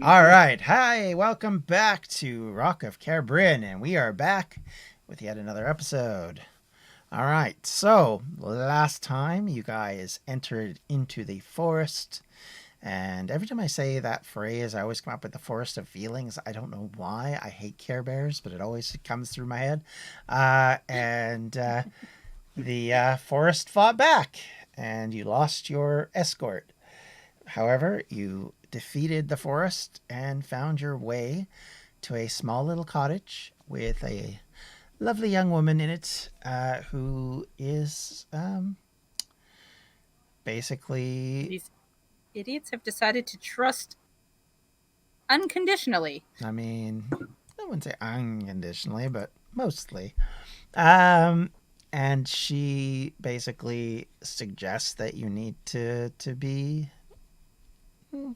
All right. Hi, welcome back to Rock of Cair, Bryn, and we are back with yet another episode. All right. So, last time you guys entered into the forest, and every time I say that phrase, I always come up with the forest of feelings. I don't know why. I hate Care Bears, but it always comes through my head. And the forest fought back, and you lost your escort. However, you defeated the forest and found your way to a small little cottage with a lovely young woman in it who is basically, These idiots have decided to trust unconditionally. I mean, I wouldn't say unconditionally, but mostly. Um, and she basically suggests that you need to be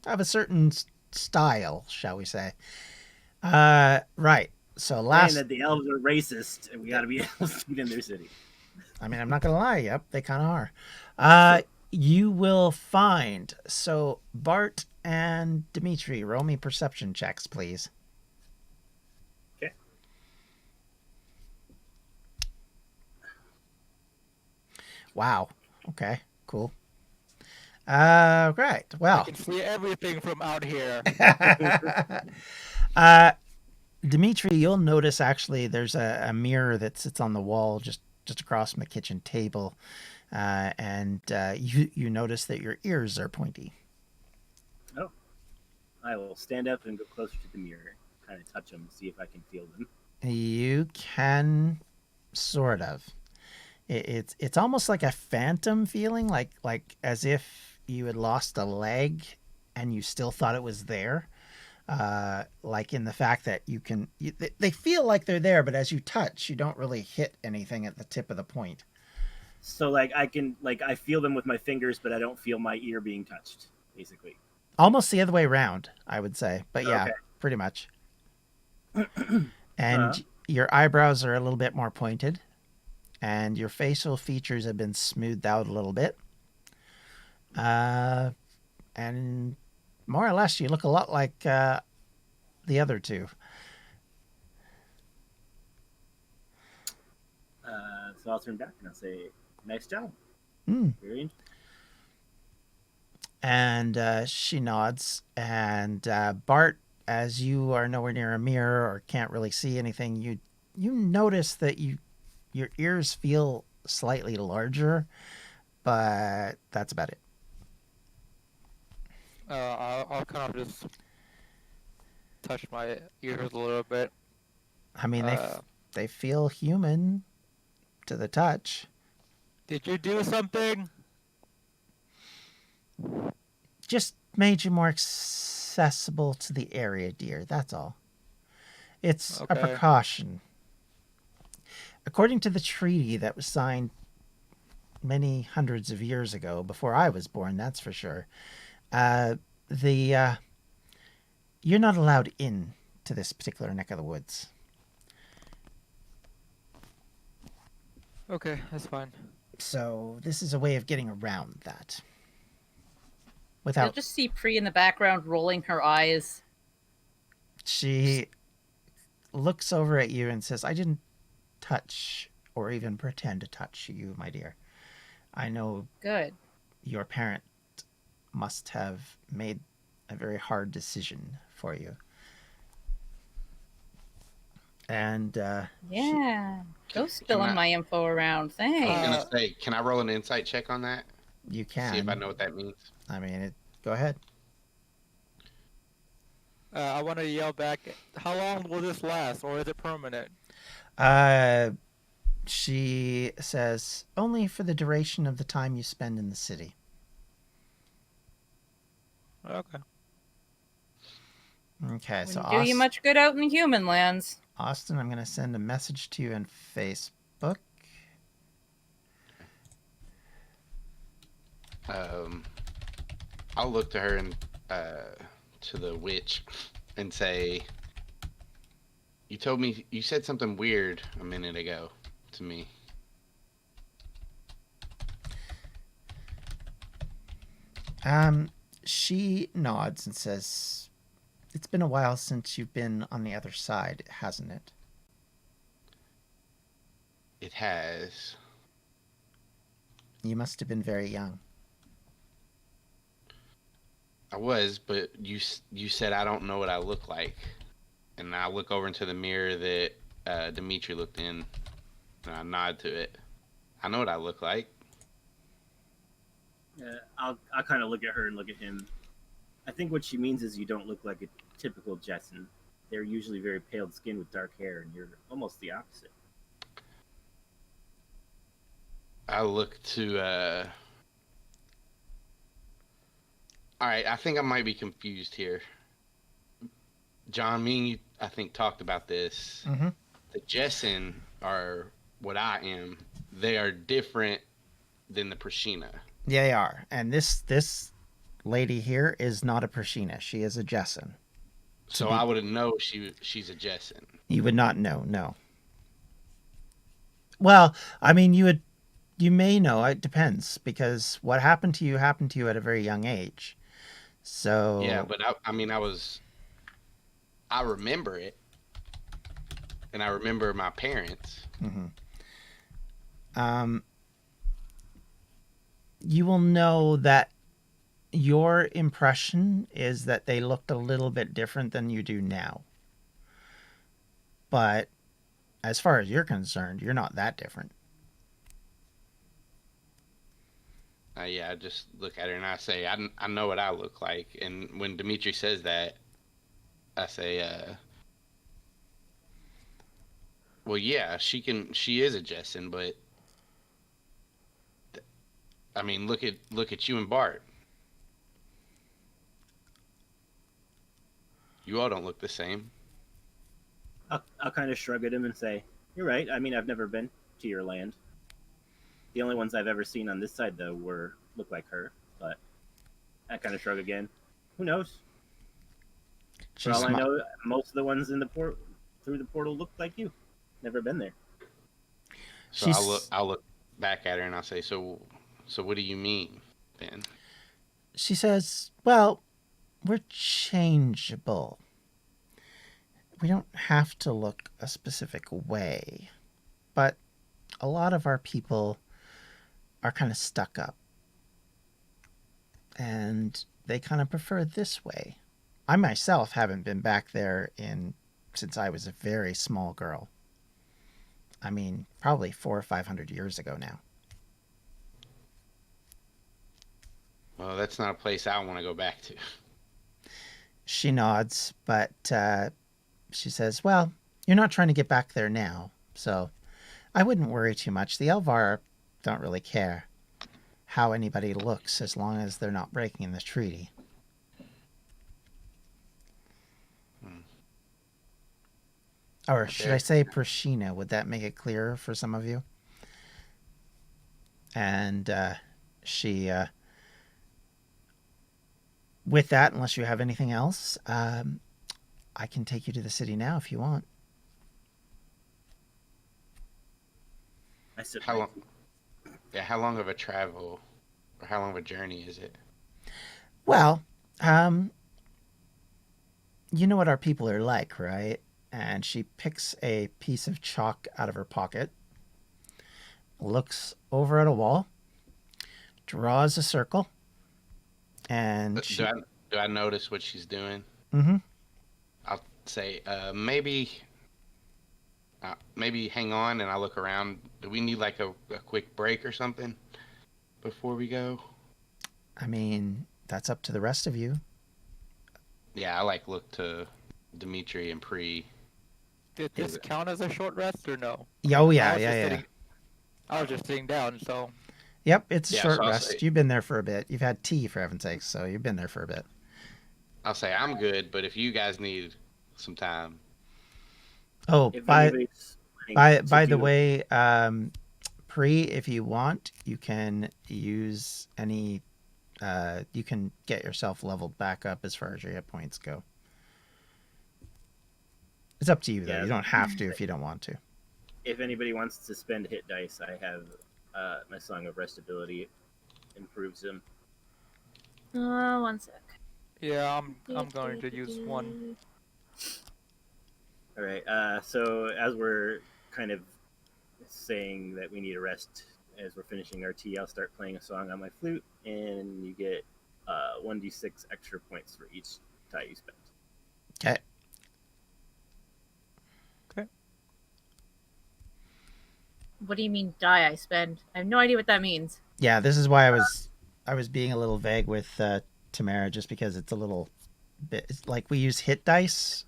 of a certain style, shall we say. Right. So Saying last, that the elves are racist and we got to be able to feed in their city. I mean, I'm not gonna lie. Yep, they kind of are. You will find. So Bart and Dimitri, roll me perception checks, please. Okay. Wow. Okay. Cool. Right. I Well, can see everything from out here. Dimitri, you'll notice actually there's a mirror that sits on the wall just across from the kitchen table, and you notice that your ears are pointy. Oh, I will stand up and go closer to the mirror, kind of touch them, see if I can feel them. You can sort of. It's almost like a phantom feeling, like as if you had lost a leg and you still thought it was there. Like in the fact that they feel like they're there, but as you touch, you don't really hit anything at the tip of the point. So like I feel them with my fingers, but I don't feel my ear being touched, basically. Almost the other way around, I would say. But yeah, Okay. pretty much. And your eyebrows are a little bit more pointed, and your facial features have been smoothed out a little bit. And more or less, you look a lot like the other two. So I'll turn back and I'll say, "Nice job, Hmm. very interesting." And she nods. And Bart, as you are nowhere near a mirror or can't really see anything, you notice that your ears feel slightly larger, but that's about it. I'll kind of just touch my ears a little bit. I mean, Uh, they feel human to the touch. Did you do something? Just made you more accessible to the area, dear. That's all. It's a Okay. precaution. According to the treaty that was signed many hundreds of years ago, before I was born, that's for sure, the you're not allowed in to this particular neck of the woods. Okay, that's fine. So this is a way of getting around that. You'll Without just see Pri in the background rolling her eyes. She looks over at you and says, "I didn't touch or even pretend to touch you, my dear. I know Good. your parent must have made a very hard decision for you." And Yeah. Go spilling my info around. I was Thanks. gonna say, can I roll an insight check on that? you can. See if I know what that means. I mean, go ahead. I want to yell back. How long will this last, or is it permanent? She says, "Only for the duration of the time you spend in the city." Okay. Okay, so Wouldn't do you much good out in the human lands. Austin, I'm going to send a message to you in Facebook. I'll look to her and to the witch and say, you said something weird a minute ago to me." She nods and says, it's been a while since you've been on the other side, hasn't it? It has. You must have been very young. I was, but you said I don't know what I look like, and I look over into the mirror that Dimitri looked in, and I nod to it. I know what I look like. I'll kind of look at her and look at him. I think what she means is you don't look like a typical Jessen. They're usually very pale skinned with dark hair, and you're almost the opposite. I look to. All right, I think I might be confused here. John, me and you, I think, talked about this. Mm-hmm. The Jessen are what I am. They are different than the Prashina. Yeah, they are. And this lady here is not a Prashina. She is a Jessen. So I wouldn't know she's a Jessen. You would not know, no. Well, I mean, you may know. It depends, because what happened to you at a very young age. So Yeah, but I remember it, and I remember my parents. Mm-hmm. You will know that your impression is that they looked a little bit different than you do now. But as far as you're concerned, you're not that different. Yeah, I just look at her and I say, I know what I look like. And when Dimitri says that, I say, well, yeah, she is a Jessen, but I mean, look at you and Bart. You all don't look the same. I'll kind of shrug at him and say, "You're right. I mean, I've never been to your land. The only ones I've ever seen on this side, though, look like her." But I kind of shrug again. Who knows? For all I know, most of the ones in through the portal look like you. Never been there. So I'll look back at her and I'll say, so what do you mean, Ben? She says, well, we're changeable. We don't have to look a specific way, but a lot of our people are kind of stuck up, and they kind of prefer this way. I myself haven't been back there since I was a very small girl. I mean, probably 400 or 500 years ago now. Well, that's not a place I want to go back to. She nods, but she says, well, you're not trying to get back there now, so I wouldn't worry too much. The Elvar don't really care how anybody looks as long as they're not breaking the treaty. Or should I say Prashina? Would that make it clearer for some of you? And she... with that, unless you have anything else, I can take you to the city now if you want. I said, how long? Yeah, how long of a travel, or how long of a journey is it? Well, you know what our people are like, right? And she picks a piece of chalk out of her pocket, looks over at a wall, draws a circle, and do I notice what she's doing? Mm-hmm. I'll say, maybe hang on, and I look around. Do we need like a quick break or something before we go? I mean, that's up to the rest of you. Yeah, I look to Dimitri and Pri. Did this count as a short rest or no? Oh yeah. I was just sitting down, so. Yep, it's a short so rest. You've been there for a bit. You've had tea, for heaven's sakes, so you've been there for a bit. I'll say I'm good, but if you guys need some time. Oh, by the way, Pri, if you want, you can use any. You can get yourself leveled back up as far as your hit points go. It's up to you, though. Yeah. You don't have to if you don't want to. If anybody wants to spend hit dice, I have my Song of Rest ability. Improves them. 1 sec. Yeah, I'm going to use one. All right. So as we're kind of saying that we need a rest as we're finishing our tea, I'll start playing a song on my flute, and you get 1d6 extra points for each die you spend. Okay. Okay. What do you mean die I spend? I have no idea what that means. Yeah, this is why I was being a little vague with Tamara, just because it's a little bit it's like we use hit dice,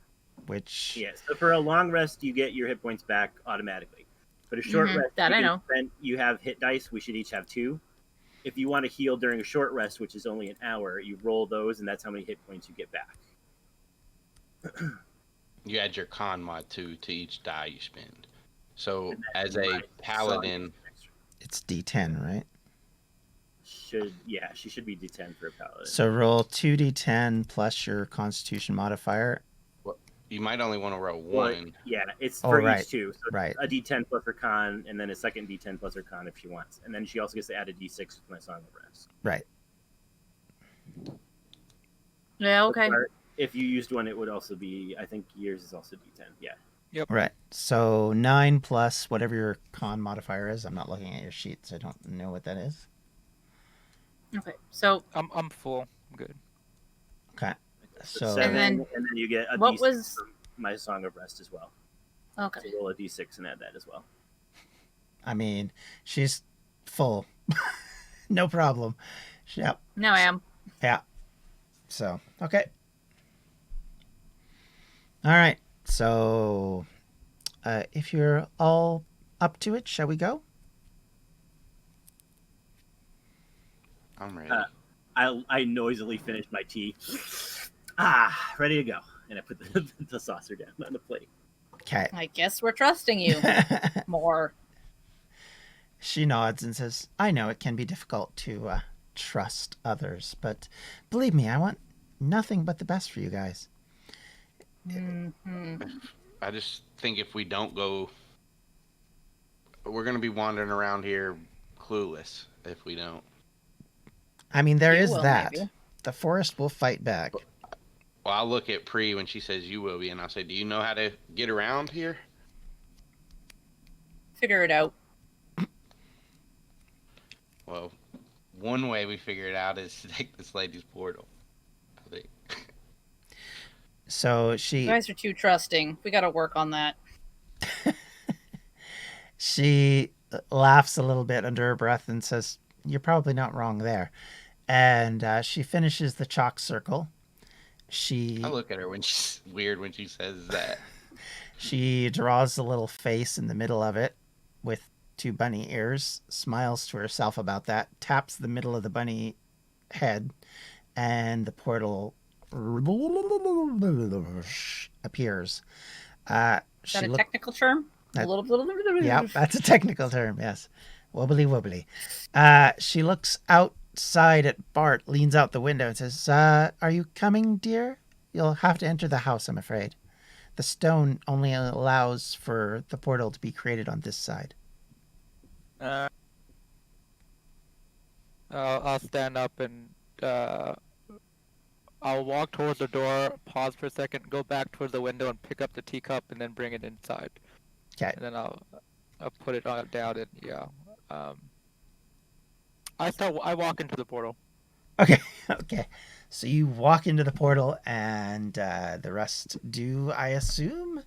which Yeah. So for a long rest, you get your hit points back automatically. But a short rest, That I know. you have hit dice. We should each have 2. If you want to heal during a short rest, which is only an hour, you roll those, and that's how many hit points you get back. You add your con mod to each die you spend. So as my a paladin, song extra. it's D10, right? She should be D10 for a paladin. So roll 2d10 plus your Constitution modifier. you might only want to roll Well, one. yeah, it's Oh, for right, each 2. So right. a D10 plus her con, and then a second D10 plus her con if she wants, and then she also gets to add a D6 with my song of rest. Right. Yeah, okay. Or if you used one, it would also be. I think yours is also D10. Yeah. Right. So 9 plus whatever your con modifier is. I'm not looking at your sheet, so I don't know what that is. Okay. So I'm full. I'm good. Okay. So 7, And and then you get a what D6 was- from my song of rest as well. okay. So roll a D6 and add that as well. I mean, she's full. No problem. Yep. Now I am. Yeah. So, okay. All right. So, if you're all up to it, shall we go? I'm ready. I noisily finish my tea. Ready to go. And I put the saucer down on the plate. Okay. I guess we're trusting you more. She nods and says, I know it can be difficult to trust others, but believe me, I want nothing but the best for you guys. Mm-hmm. I just think if we don't go, we're going to be wandering around here clueless if we don't. I mean, there You is will, that. maybe. The forest will fight back. Well, I'll look at Pri when she says you will be, and I'll say, do you know how to get around here? Figure it out. Well, one way we figure it out is to take this lady's portal. I think. So You she guys are too trusting. We got to work on that. she laughs a little bit under her breath and says, you're probably not wrong there. And she finishes the chalk circle. I look at her when she's weird when she says that. She draws a little face in the middle of it with 2 bunny ears, smiles to herself about that, taps the middle of the bunny head, and the portal appears. Is that a technical term? Yeah, that's a technical term, yes. Wobbly wobbly. She looks outside at Bart, leans out the window and says, are you coming, dear? You'll have to enter the house, I'm afraid. The stone only allows for the portal to be created on this side. I'll stand up and I'll walk towards the door, pause for a second, go back towards the window and pick up the teacup and then bring it inside. Okay. And then I'll put it down and yeah. I walk into the portal. Okay. Okay. So you walk into the portal and the rest do, I assume?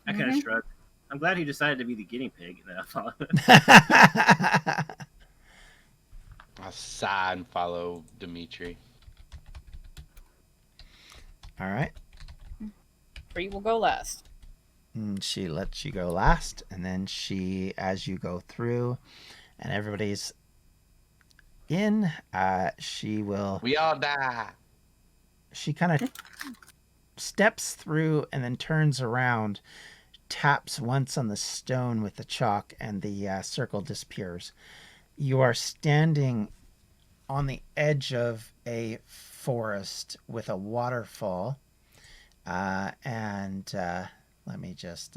I kind of shrug. I'm glad he decided to be the guinea pig. And then I follow him. I'll sigh and follow Dimitri. All right. Free will go last. And she lets you go last, and then she, as you go through, and everybody's in, she will. We all die. She kind of steps through and then turns around, taps once on the stone with the chalk, and the circle disappears. You are standing on the edge of a forest with a waterfall, and let me just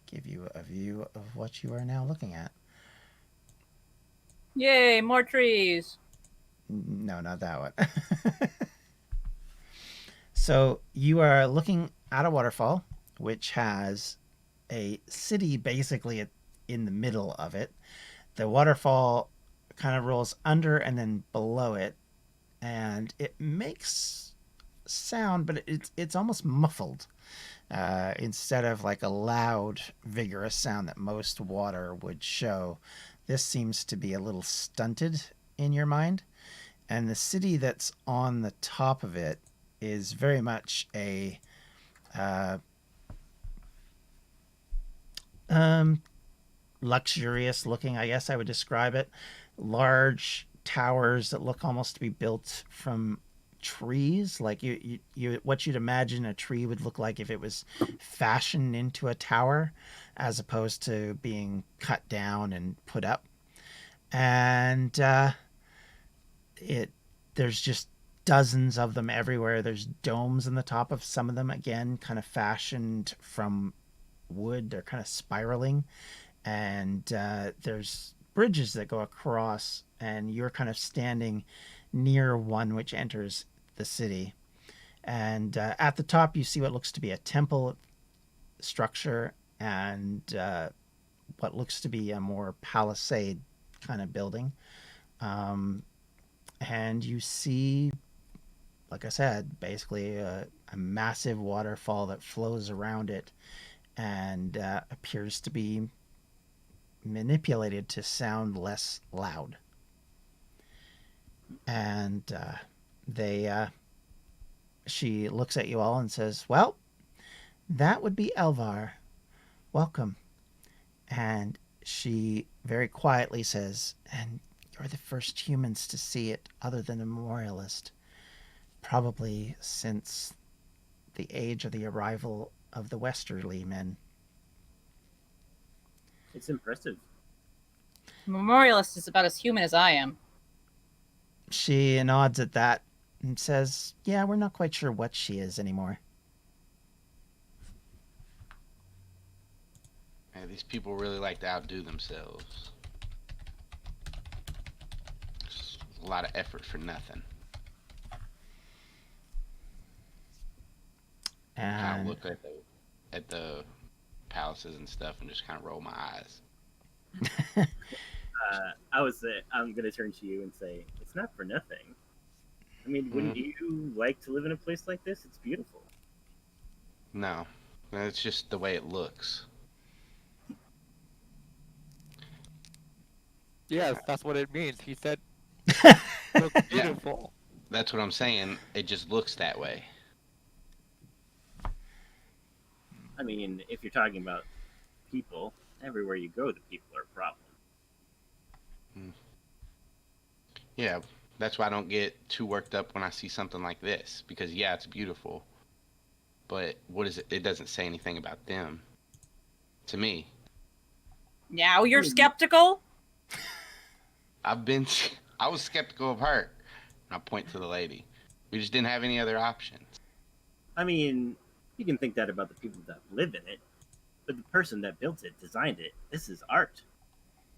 give you a view of what you are now looking at. Yay, more trees. No, not that one. So you are looking at a waterfall, which has a city basically in the middle of it. The waterfall kind of rolls under and then below it, and it makes sound, but it's almost muffled. Instead of like a loud, vigorous sound that most water would show, this seems to be a little stunted in your mind. And the city that's on the top of it is very much a luxurious looking, I guess I would describe it. Large towers that look almost to be built from trees, like you what you'd imagine a tree would look like if it was fashioned into a tower, as opposed to being cut down and put up. And it there's just dozens of them everywhere. There's domes in the top of some of them, again, kind of fashioned from wood. They're kind of spiraling, and there's bridges that go across, and you're kind of standing near one which enters the city. And at the top, you see what looks to be a temple structure and what looks to be a more palisade kind of building. And you see, like I said, basically a massive waterfall that flows around it and appears to be manipulated to sound less loud. And she looks at you all and says, "Well, that would be Elvar. Welcome." And she very quietly says, "And you're the first humans to see it other than a memorialist, probably since the age of the arrival of the Westerly men." It's impressive. Memorialist is about as human as I am. She nods at that and says, "Yeah, we're not quite sure what she is anymore." Yeah, these people really like to outdo themselves. It's a lot of effort for nothing. Kind of And look at the palaces and stuff and just kind of roll my eyes. I'm gonna turn to you and say, it's not for nothing. I mean, wouldn't you like to live in a place like this? It's beautiful. No, it's just the way it looks. Yes, that's what it means. He said, "Looks beautiful." That's what I'm saying. It just looks that way. I mean, if you're talking about people, everywhere you go, the people are a problem. Yeah, that's why I don't get too worked up when I see something like this. Because, yeah, it's beautiful. But what is it? It doesn't say anything about them. To me. Now you're skeptical? I was skeptical of her. And I point to the lady. We just didn't have any other options. I mean, you can think that about the people that live in it. But the person that built it, designed it, this is art.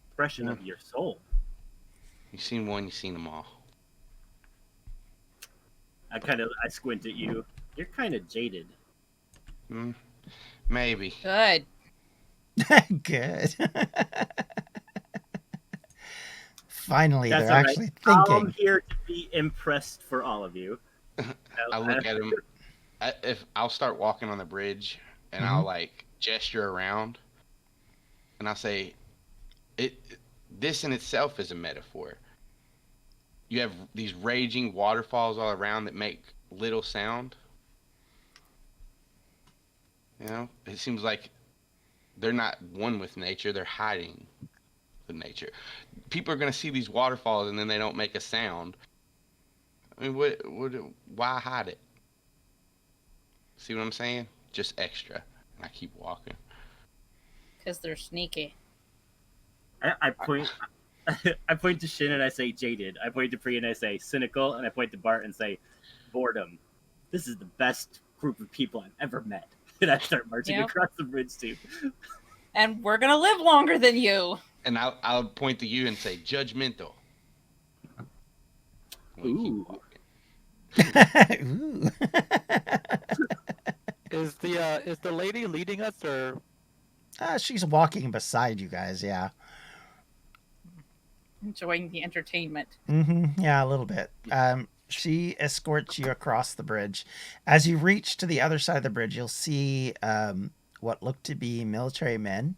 Expression of your soul. You've seen one, you've seen them all. I squint at you. You're kind of jaded. Maybe. Good. Good. Finally, That's they're all right. actually I'm thinking. here to be impressed for all of you. I look at him. If I'll start walking on the bridge and I'll like gesture around and I'll say, this in itself is a metaphor. You have these raging waterfalls all around that make little sound. You know, it seems like they're not one with nature, they're hiding with nature. People are going to see these waterfalls and then they don't make a sound. I mean, why hide it? See what I'm saying? Just extra. And I keep walking. Because they're sneaky. I point I point to Shin and I say jaded. I point to Pri and I say cynical, and I point to Bart and say boredom. This is the best group of people I've ever met. And I start marching across the bridge too. And we're gonna live longer than you. And I'll point to you and say judgmental. We keep Ooh. walking. Ooh. Is the lady leading us, or She's walking beside you guys, yeah. Enjoying the entertainment. Yeah, a little bit. She escorts you across the bridge. As you reach to the other side of the bridge, you'll see what look to be military men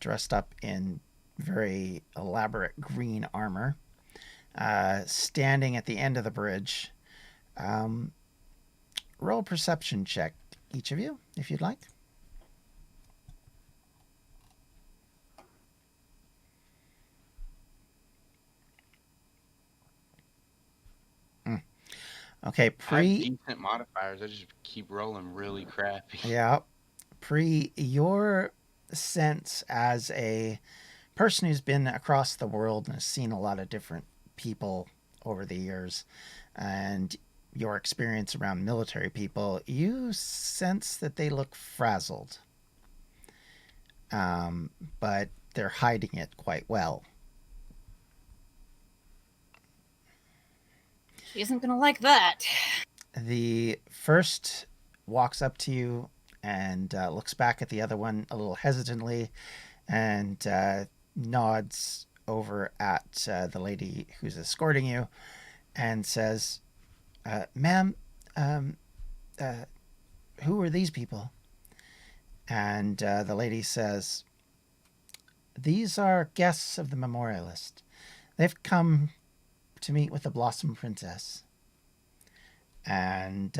dressed up in very elaborate green armor, standing at the end of the bridge. Roll a perception check, each of you, if you'd like. Okay, I have decent modifiers. I just keep rolling really crappy. Yeah, your sense as a person who's been across the world and has seen a lot of different people over the years, and your experience around military people, you sense that they look frazzled. But they're hiding it quite well. She isn't gonna like that. The first walks up to you and looks back at the other one a little hesitantly and nods over at the lady who's escorting you and says, ma'am, who are these people? And the lady says, these are guests of the Memorialist. They've come to meet with the Blossom Princess. And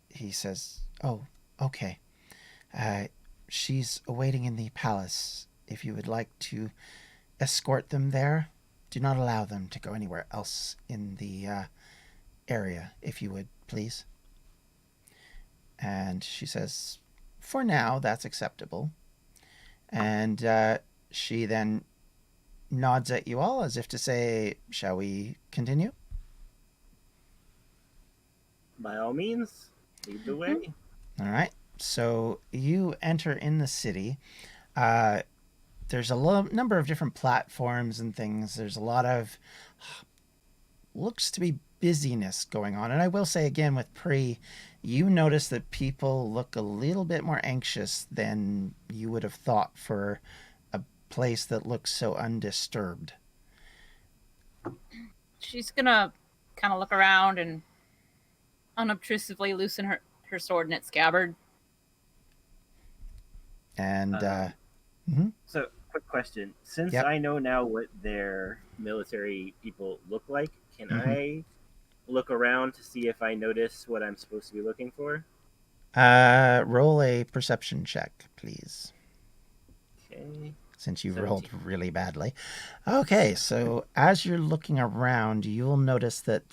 he says, oh, okay. She's awaiting in the palace. If you would like to escort them there, do not allow them to go anywhere else in the area, if you would, please. And she says, for now, that's acceptable. And she then nods at you all as if to say, shall we continue? By all means, lead the way. All right. So you enter in the city. There's a number of different platforms and things. There's a lot of looks to be busyness going on. And I will say again with Pre, you notice that people look a little bit more anxious than you would have thought for a place that looks so undisturbed. She's gonna kind of look around and unobtrusively loosen her sword in its scabbard. And So, quick question. Since Yep. I know now what their military people look like, can Mhm. I look around to see if I notice what I'm supposed to be looking for? roll a perception check, please. Okay. Since you 17. rolled really badly. Okay, so as you're looking around, you'll notice that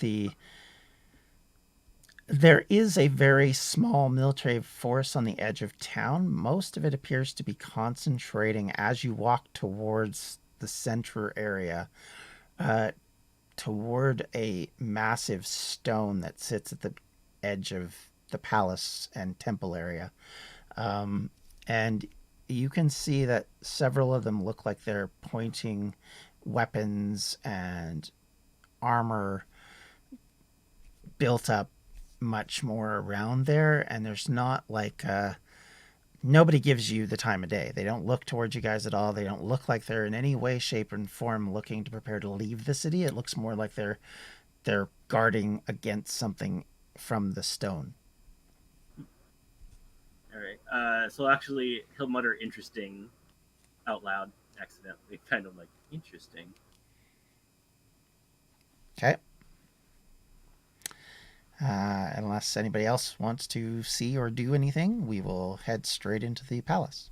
there is a very small military force on the edge of town. Most of it appears to be concentrating as you walk towards the center area, toward a massive stone that sits at the edge of the palace and temple area. And you can see that several of them look like they're pointing weapons and armor built up much more around there, and there's not like nobody gives you the time of day. They don't look towards you guys at all. They don't look like they're in any way, shape, and form looking to prepare to leave the city. It looks more like they're guarding against something from the stone. All right. So actually, he'll mutter "interesting" out loud, accidentally, kind of like "interesting." Okay. Unless anybody else wants to see or do anything, we will head straight into the palace.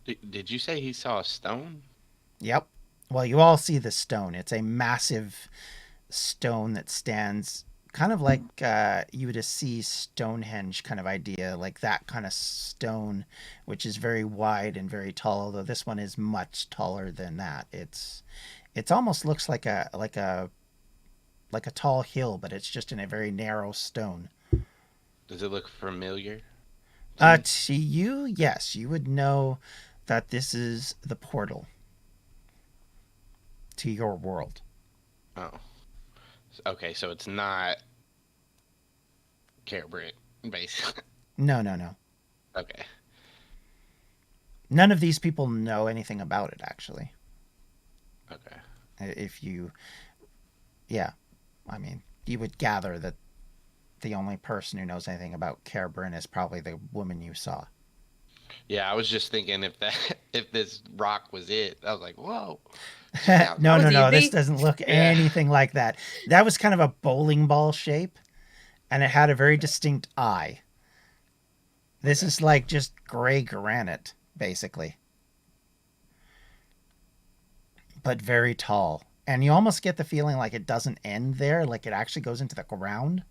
Did you say he saw a stone? Yep. Well, you all see the stone. It's a massive stone that stands kind of like you would see Stonehenge kind of idea, like that kind of stone, which is very wide and very tall, although this one is much taller than that. It's almost looks like a tall hill, but it's just in a very narrow stone. Does it look familiar? To you, yes, you would know that this is the portal to your world. Oh. Okay, so it's not Cair Bryn, basically. No, no, no. Okay. None of these people know anything about it, actually. Okay. If you, yeah, I mean, you would gather that the only person who knows anything about Cair Bryn is probably the woman you saw. Yeah, I was just thinking if that if this rock was it, I was like, whoa. No, That was no. This easy. doesn't look Yeah. anything like that. That was kind of a bowling ball shape, and it had a very distinct eye. This is like just gray granite, basically, but very tall. And you almost get the feeling like it doesn't end there, like it actually goes into the ground,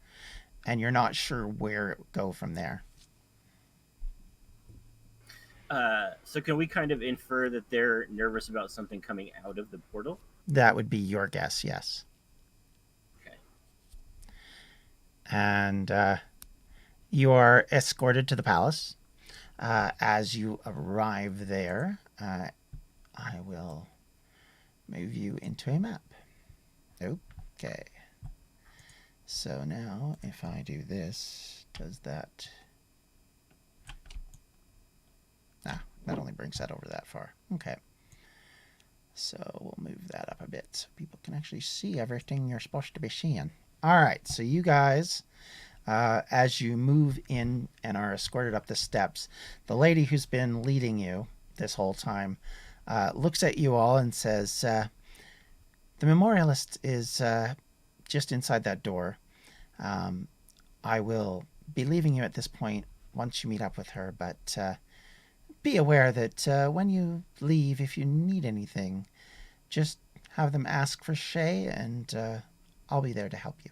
and you're not sure where it would go from there. So can we kind of infer that they're nervous about something coming out of the portal? That would be your guess, yes. Okay. And you are escorted to the palace. As you arrive there, I will move you into a map. Okay. So now, if I do this, does that... that only brings that over that far. Okay. So we'll move that up a bit so people can actually see everything you're supposed to be seeing. All right, so you guys, as you move in and are escorted up the steps, the lady who's been leading you this whole time looks at you all and says, the Memorialist is just inside that door. I will be leaving you at this point once you meet up with her, but be aware that when you leave, if you need anything, just have them ask for Shay, and I'll be there to help you.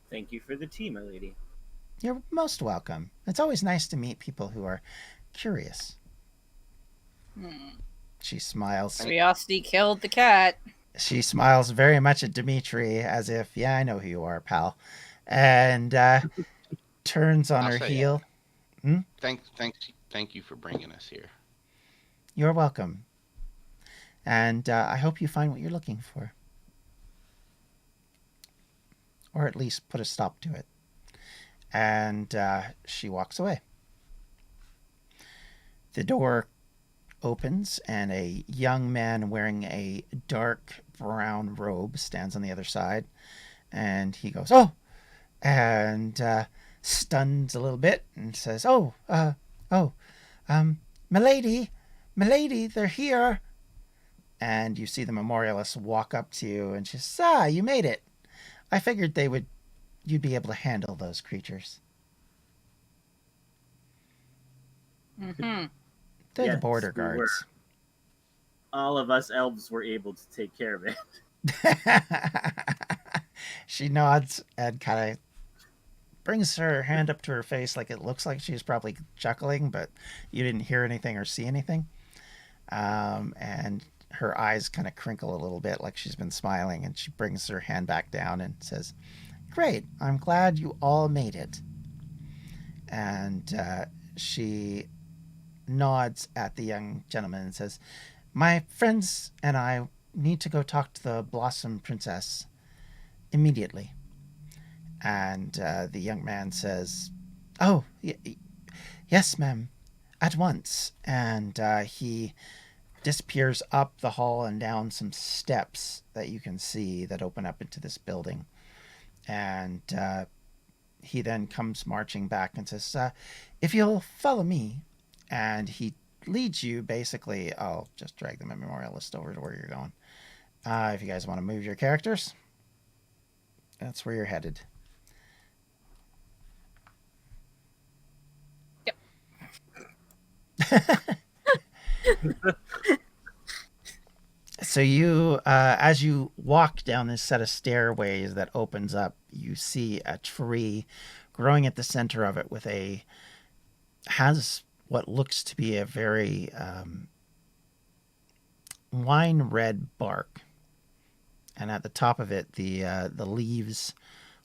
Thank you for the tea, my lady. You're most welcome. It's always nice to meet people who are curious. She smiles. Curiosity killed the cat. She smiles very much at Dimitri as if, yeah, I know who you are, pal. And turns on I'll her say, heel. Thank you for bringing us here. You're welcome. And I hope you find what you're looking for. Or at least put a stop to it. And she walks away. The door opens and a young man wearing a dark brown robe stands on the other side. And he goes, oh! And stuns a little bit and says, milady, they're here. And you see the Memorialist walk up to you and she says, you made it. I figured you'd be able to handle those creatures. Mm-hmm. They're the Yes, border we were. guards. All of us elves were able to take care of it. She nods and kind of brings her hand up to her face like it looks like she's probably chuckling, but you didn't hear anything or see anything. And her eyes kind of crinkle a little bit like she's been smiling, and she brings her hand back down and says, great, I'm glad you all made it. And she nods at the young gentleman and says, my friends and I need to go talk to the Blossom Princess immediately. And the young man says, oh, yes, ma'am, at once. And he disappears up the hall and down some steps that you can see that open up into this building. And he then comes marching back and says, if you'll follow me. And he leads you, basically, I'll just drag the Memorialist over to where you're going. If you guys want to move your characters, that's where you're headed. So you, as you walk down this set of stairways that opens up, you see a tree growing at the center of it has what looks to be a very wine red bark. And at the top of it, the leaves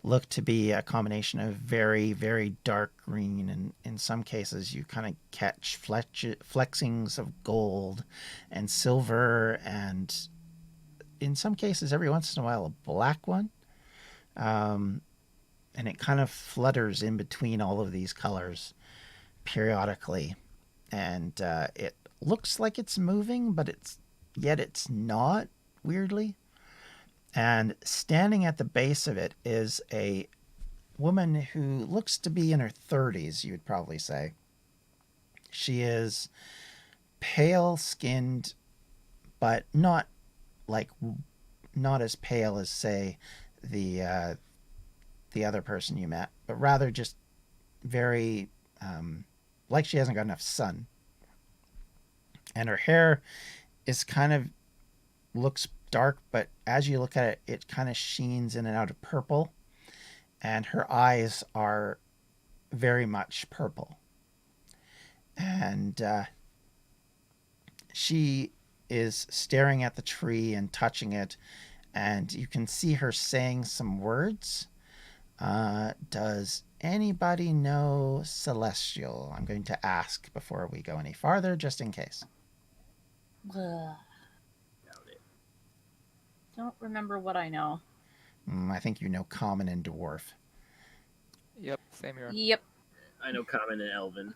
look to be a combination of very, very dark green, and in some cases you kind of catch flexings of gold and silver, and in some cases, every once in a while, a black one. And it kind of flutters in between all of these colors periodically. And it looks like it's moving, but it's not, weirdly. And standing at the base of it is a woman who looks to be in her 30s, you would probably say. She is pale skinned, but not as pale as, say, the other person you met, but rather just very like she hasn't got enough sun. And her hair is kind of looks dark, but as you look at it, it kind of sheens in and out of purple. And her eyes are very much purple. And she is staring at the tree and touching it, and you can see her saying some words. Does anybody know Celestial? I'm going to ask before we go any farther, just in case. Ugh. Doubt it. Don't remember what I know. I think you know Common and Dwarf. Yep, same here. Yep. I know Common and Elven.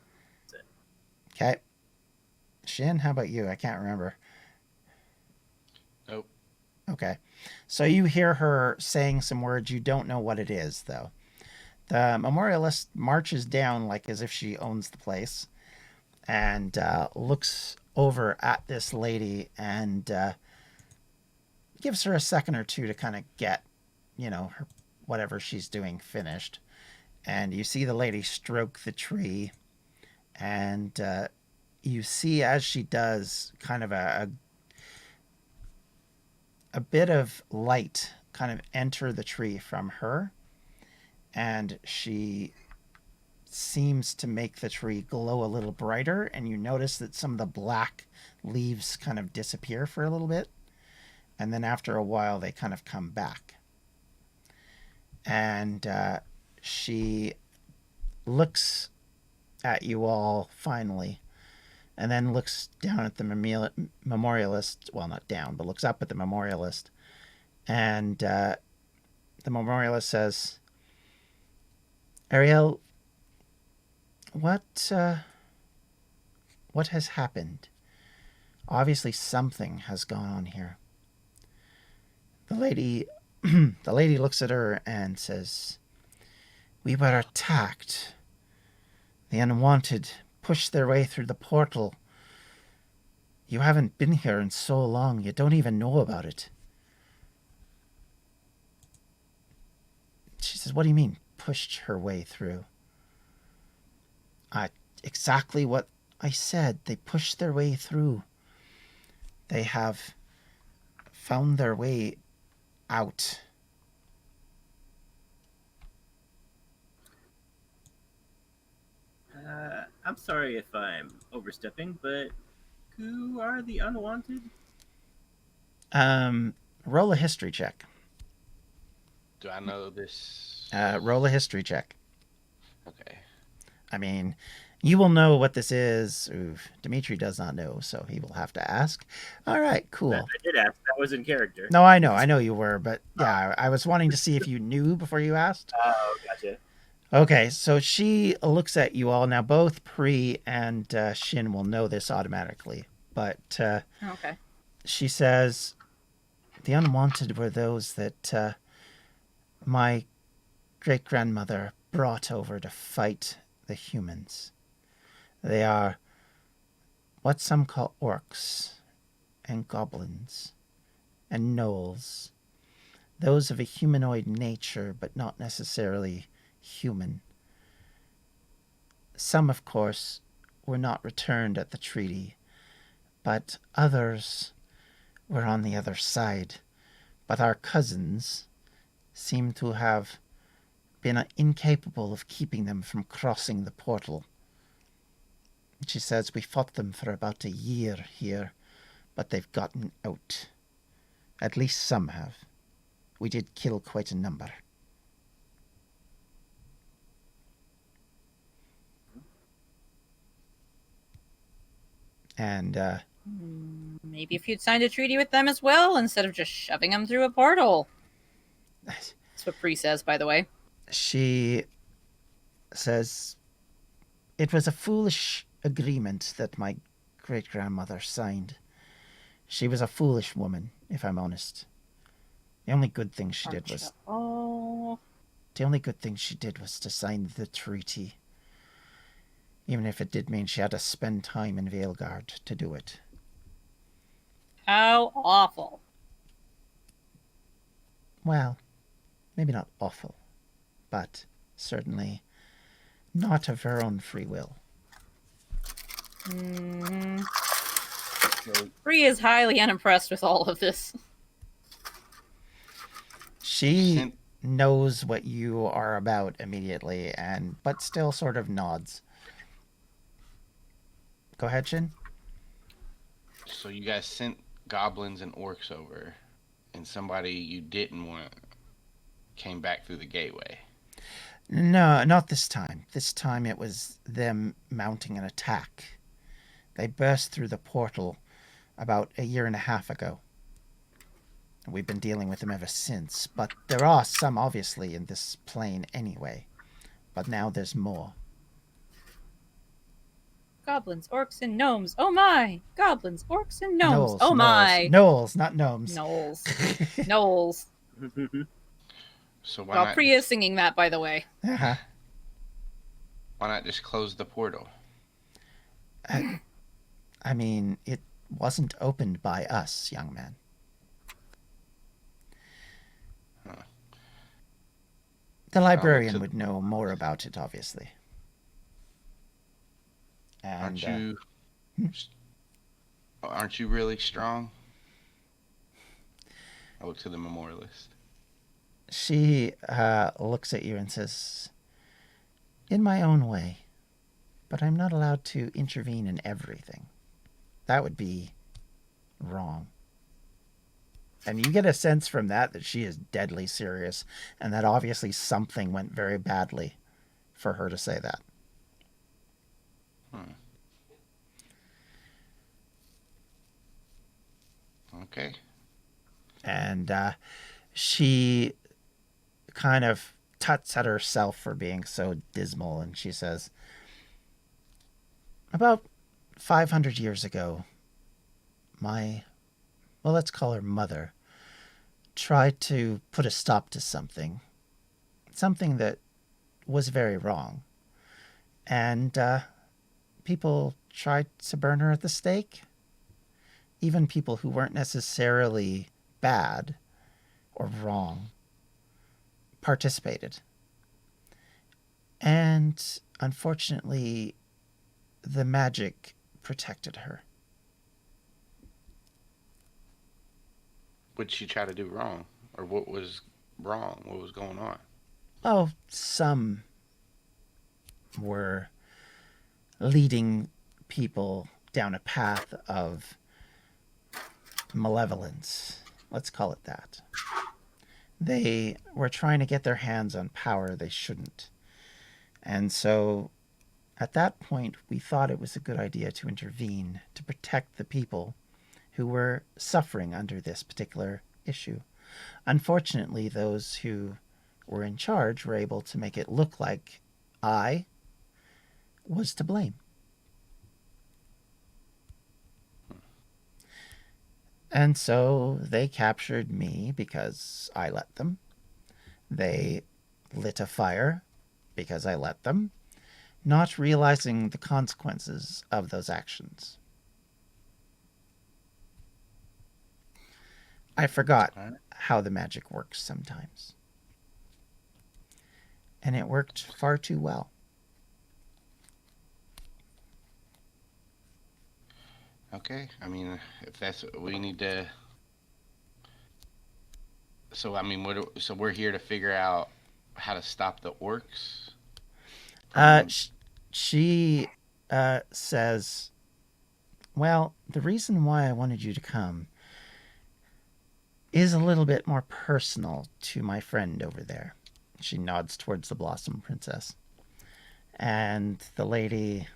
Okay. Shin, how about you? I can't remember. Nope. Okay. So you hear her saying some words. You don't know what it is, though. The Memorialist marches down like as if she owns the place and looks over at this lady and gives her a second or two to kind of get, her whatever she's doing finished. And you see the lady stroke the tree, and you see as she does kind of a bit of light kind of enter the tree from her, and she seems to make the tree glow a little brighter, and you notice that some of the black leaves kind of disappear for a little bit, and then after a while they kind of come back. And she looks at you all finally, and then looks down at the Memorialist. Well, not down, but looks up at the Memorialist. And the Memorialist says, Ariel, what has happened? Obviously something has gone on here. The lady looks at her and says, we were attacked. The unwanted pushed their way through the portal. You haven't been here in so long, you don't even know about it. She says, what do you mean, pushed her way through? Exactly what I said. They pushed their way through. They have found their way out. I'm sorry if I'm overstepping, but who are the unwanted? Roll a history check. Do I know this? Roll a history check. Okay. I mean, you will know what this is. Oof, Dimitri does not know, so he will have to ask. All right, cool. I did ask. That was in character. No, I know you were, but yeah, I was wanting to see if you knew before you asked. Oh, gotcha. Okay, so she looks at you all. Now, both Pri and Shin will know this automatically, but Okay. she says, the unwanted were those that my great-grandmother brought over to fight the humans. They are what some call orcs and goblins and gnolls, those of a humanoid nature, but not necessarily human. Some, of course, were not returned at the treaty, but others were on the other side. But our cousins seem to have been incapable of keeping them from crossing the portal. She says we fought them for about a year here, but they've gotten out. At least some have. We did kill quite a number. And Maybe if you'd signed a treaty with them as well, instead of just shoving them through a portal. That's what Bree says, by the way. She says, "It was a foolish agreement that my great-grandmother signed. She was a foolish woman, if I'm honest. The only good thing she did was... Oh. The only good thing she did was to sign the treaty. Even if it did mean she had to spend time in Valegard to do it." How awful. Well, maybe not awful, but certainly not of her own free will. Mm-hmm. So, Bree is highly unimpressed with all of this. She knows what you are about immediately, but still sort of nods. Go ahead, Shin. so you guys sent goblins and orcs over, and somebody you didn't want came back through the gateway. No, not this time. This time it was them mounting an attack. They burst through the portal about 1.5 years ago. We've been dealing with them ever since, but there are some obviously in this plane anyway. But now there's more. Goblins, orcs, and gnomes. Oh my! Goblins, orcs, and gnomes. Gnolls, Oh my! Gnolls, not gnomes. Knowles. Knowles. So why Well, not? Priya is singing that, by the way. Uh-huh. Why not just close the portal? I mean, it wasn't opened by us, young man. Huh. The librarian so- would know more about it, obviously. And, Aren't you really strong? I look to the Memorialist. she looks at you and says, "In my own way, but I'm not allowed to intervene in everything. That would be wrong." And you get a sense from that she is deadly serious, and that obviously something went very badly for her to say that. Okay. And she kind of tuts at herself for being so dismal, and she says, "About 500 years ago, let's call her mother, tried to put a stop to something that was very wrong. And people tried to burn her at the stake. Even people who weren't necessarily bad or wrong participated. And unfortunately, the magic protected her." What did she try to do wrong? Or what was wrong? What was going on? Oh, some were leading people down a path of malevolence. Let's call it that. They were trying to get their hands on power they shouldn't. And so at that point, we thought it was a good idea to intervene to protect the people who were suffering under this particular issue. Unfortunately, those who were in charge were able to make it look like I was to blame. And so they captured me because I let them. They lit a fire because I let them, not realizing the consequences of those actions. I forgot how the magic works sometimes. And it worked far too well. Okay. I mean, if that's what we need to. So, I mean, so we're here to figure out how to stop the orcs? She says, "Well, the reason why I wanted you to come is a little bit more personal to my friend over there." She nods towards the Blossom Princess. And the lady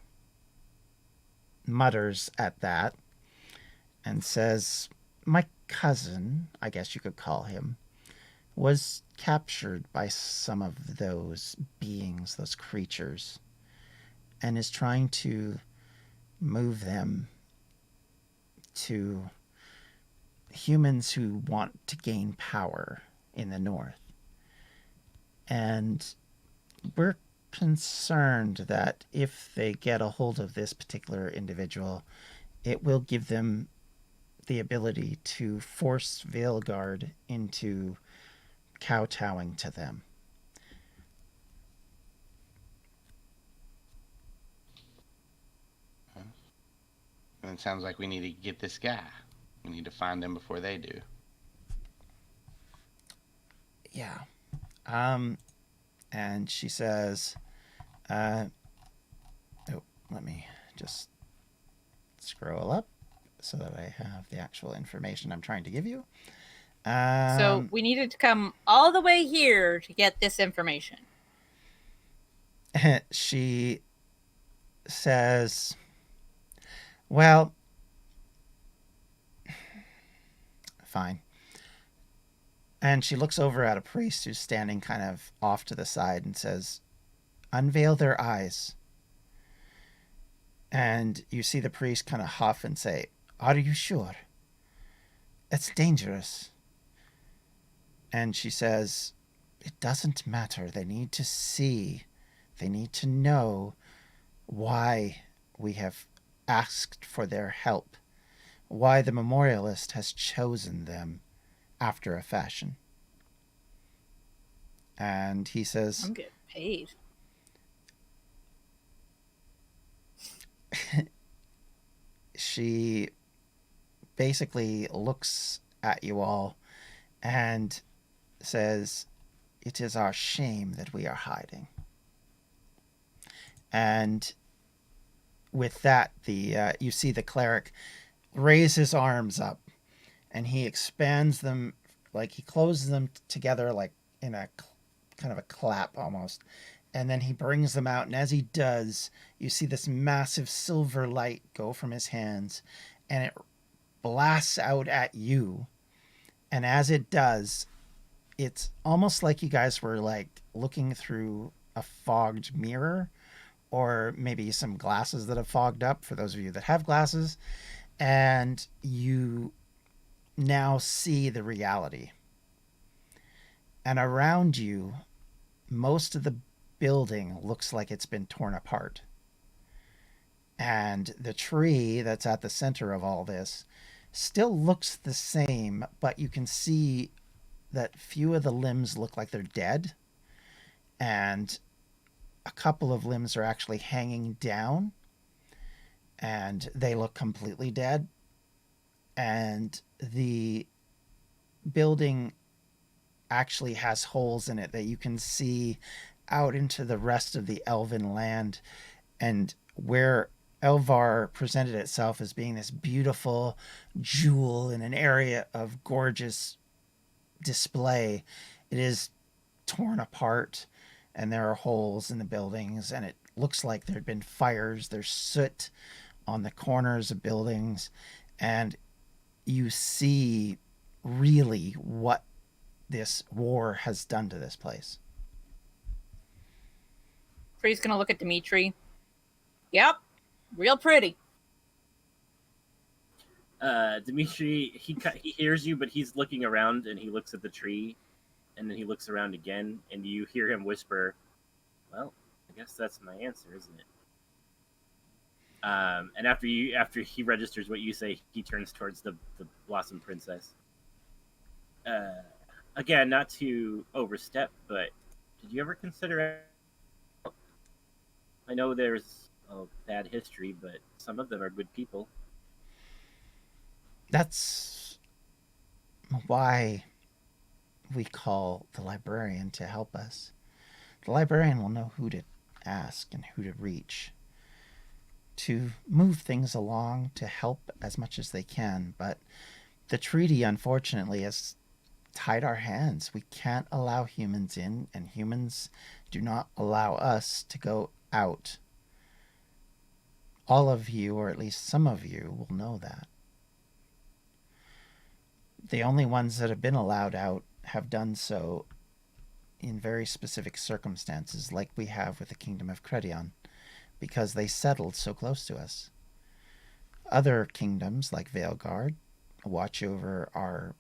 mutters at that and says, "My cousin, I guess you could call him, was captured by some of those beings, those creatures, and is trying to move them to humans who want to gain power in the north. And we're concerned that if they get a hold of this particular individual, it will give them the ability to force Valegard into kowtowing to them." And it sounds like we need to get this guy. We need to find them before they do. Yeah. And she says, let me just scroll up so that I have the actual information I'm trying to give you. So we needed to come all the way here to get this information. She says, "Well, fine." And she looks over at a priest who's standing kind of off to the side and says, "Unveil their eyes." And you see the priest kind of huff and say, "Are you sure? It's dangerous." And she says, "It doesn't matter. They need to see. They need to know why we have asked for their help, why the Memorialist has chosen them after a fashion." And he says, I'm getting paid. She basically looks at you all and says, "It is our shame that we are hiding." And with that, you see the cleric raise his arms up, and he expands them, like he closes them together like in a kind of a clap almost. And then he brings them out, and as he does, you see this massive silver light go from his hands, and it blasts out at you. And as it does, it's almost like you guys were like looking through a fogged mirror, or maybe some glasses that have fogged up, for those of you that have glasses, and you now see the reality. And around you, most of the building looks like it's been torn apart. And the tree that's at the center of all this still looks the same, but you can see that few of the limbs look like they're dead, and a couple of limbs are actually hanging down, and they look completely dead. And the building actually has holes in it that you can see out into the rest of the elven land, and where Elvar presented itself as being this beautiful jewel in an area of gorgeous display, it is torn apart, and there are holes in the buildings, and it looks like there had been fires. There's soot on the corners of buildings, and you see really what this war has done to this place. Free's gonna look at Dimitri. Yep, real pretty. Dimitri, he hears you, but he's looking around, and he looks at the tree, and then he looks around again, and you hear him whisper, "Well, I guess that's my answer, isn't it?" And after he registers what you say, he turns towards the Blossom Princess. Again, not to overstep, but did you ever consider? I know there's a bad history, but some of them are good people. That's why we call the librarian to help us. The librarian will know who to ask and who to reach to move things along, to help as much as they can. But the treaty, unfortunately, has tied our hands. We can't allow humans in, and humans do not allow us to go out. All of you, or at least some of you, will know that. The only ones that have been allowed out have done so in very specific circumstances, like we have with the Kingdom of Credion, because they settled so close to us. Other kingdoms, like Valegard, watch over our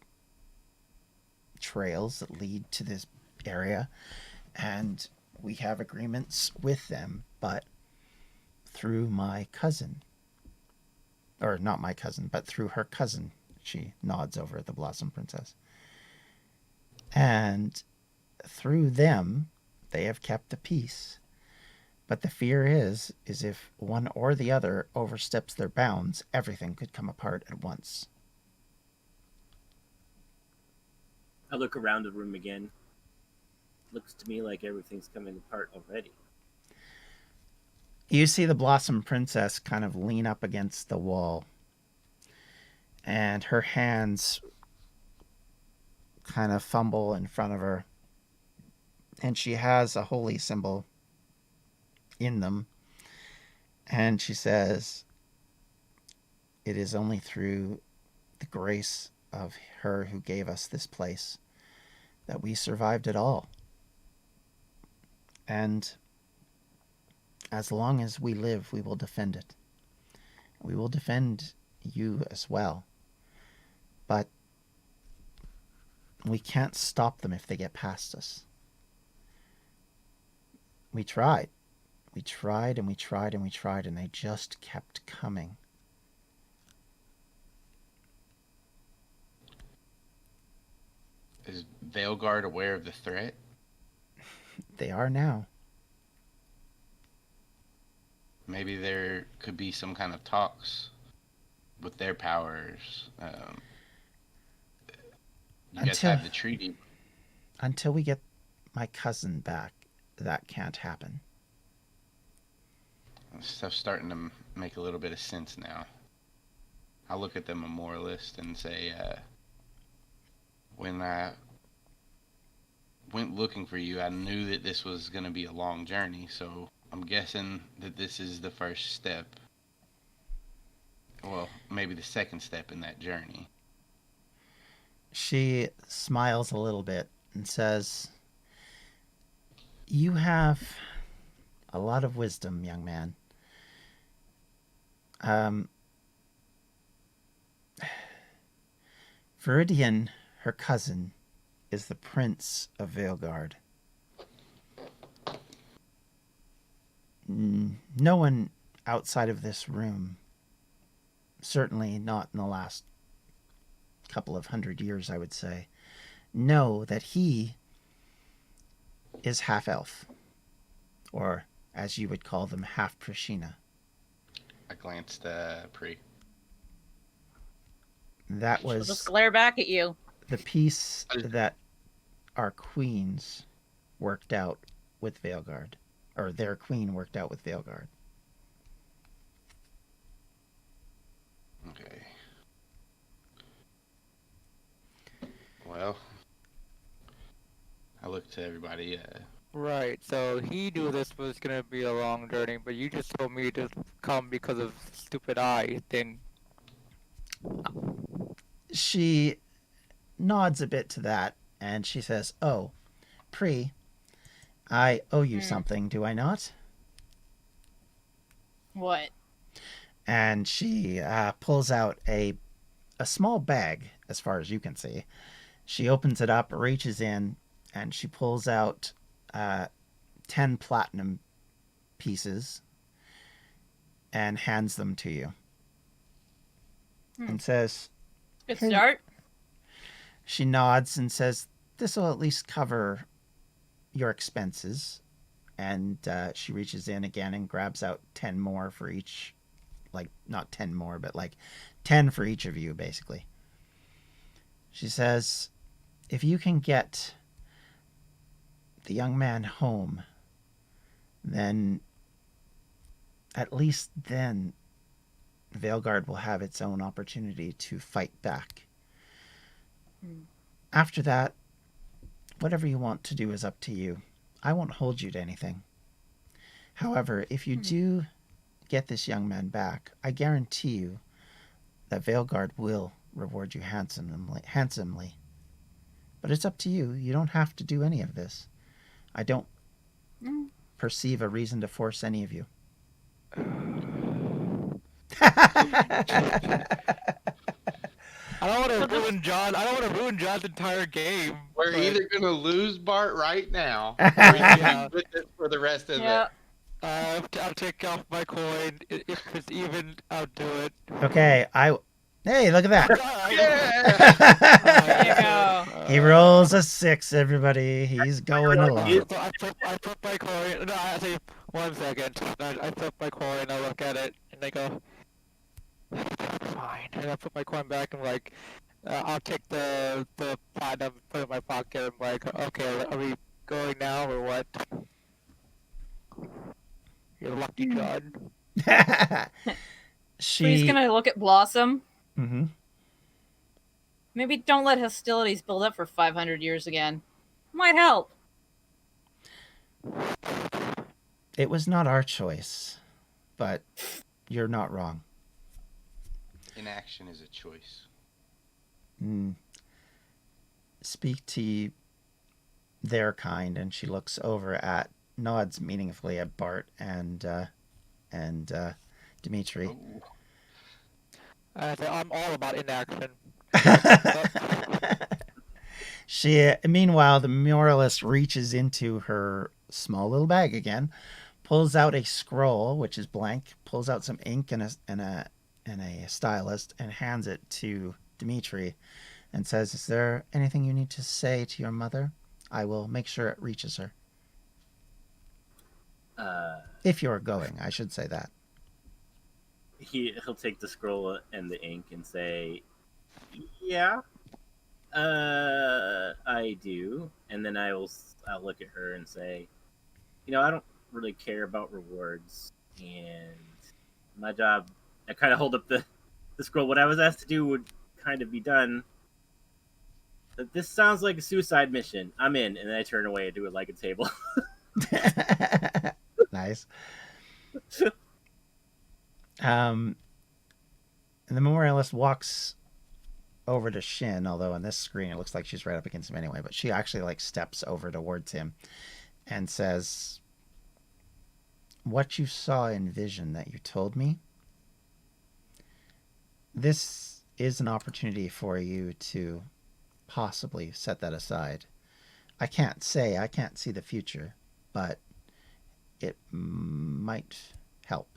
trails that lead to this area, and we have agreements with them, but through my cousin, or not my cousin, but through her cousin, she nods over at the Blossom Princess. And through them, they have kept the peace. But the fear is if one or the other oversteps their bounds, everything could come apart at once. I look around the room again. Looks to me like everything's coming apart already. You see the Blossom Princess kind of lean up against the wall, and her hands kind of fumble in front of her, and she has a holy symbol in them, and she says, "It is only through the grace of her who gave us this place that we survived it all. And as long as we live, we will defend it. We will defend you as well. But we can't stop them if they get past us. We tried. We tried and we tried and we tried, and they just kept coming." Is Valegard aware of the threat? They are now. Maybe there could be some kind of talks with their powers. You guys have the treaty. Until we get my cousin back, that can't happen. Stuff's starting to make a little bit of sense now. I look at the Memorialist and say, when I went looking for you, I knew that this was going to be a long journey, so I'm guessing that this is the first step. Well, maybe the second step in that journey. She smiles a little bit and says, "You have a lot of wisdom, young man. Viridian, her cousin, is the Prince of Valegard. No one outside of this room, certainly not in the last couple of 100 years, I would say, know that he is half-elf, or as you would call them, half-Prashina. I glanced Pri. That She'll just was glare back at you. the piece that our queens worked out with Valegard, or their queen worked out with Valegard." Okay. Well, I look to everybody. Right, so he knew this was gonna be a long journey, but you just told me to come because of stupid eye thing. She nods a bit to that, and she says, "Oh, Pri, I owe you something, do I not?" What? And she pulls out a small bag, as far as you can see. She opens it up, reaches in, and she pulls out 10 platinum pieces and hands them to you. And says, Good "Here." start. She nods and says, "This will at least cover your expenses." And she reaches in again and grabs out 10 more for each. Like, not 10 more, but like 10 for each of you, basically. She says, "If you can get the young man home, then at least then Valegard will have its own opportunity to fight back. After that, whatever you want to do is up to you. I won't hold you to anything. However, if you do get this young man back, I guarantee you that Valegard will reward you handsomely. But it's up to you. You don't have to do any of this. I don't perceive a reason to force any of you. I don't want to ruin John. I don't want to ruin John's entire game. We're but- either gonna lose Bart right now, or he's gonna be with it for the rest of Yeah. I'll take off my coin. If it's even, I'll do it. Okay, Hey, look at that. Yeah. There you go. He rolls a 6, everybody. He's going along. So I flip my coin. No, I say 1 second. I flip my coin. I look at it and I go, fine. And I put my coin back and like, I'll take the platinum, put it in my pocket. And like, okay, are we going now or what? You're lucky, John. He's gonna look at Blossom. Mm-hmm. Maybe don't let hostilities build up for 500 years again. Might help. It was not our choice, but you're not wrong. Inaction is a choice. Speak to their kind, and she looks over at, nods meaningfully at Bart and Dimitri. Ooh. I'm all about inaction. Meanwhile, the Memorialist reaches into her small little bag again, pulls out a scroll, which is blank, pulls out some ink and a stylus, and hands it to Dimitri, and says, "Is there anything you need to say to your mother? I will make sure it reaches her. If you're going, I should say that." He'll take the scroll and the ink and say, "Yeah, I do." And then I'll look at her and say, I don't really care about rewards, and my job. I kind of hold up the scroll. What I was asked to do would kind of be done. But this sounds like a suicide mission. I'm in, and then I turn away and do it like a table. Nice. And the Memorialist walks over to Shin, although on this screen it looks like she's right up against him anyway, but she actually steps over towards him and says, "What you saw in vision that you told me, this is an opportunity for you to possibly set that aside. I can't say, I can't see the future, but it might help.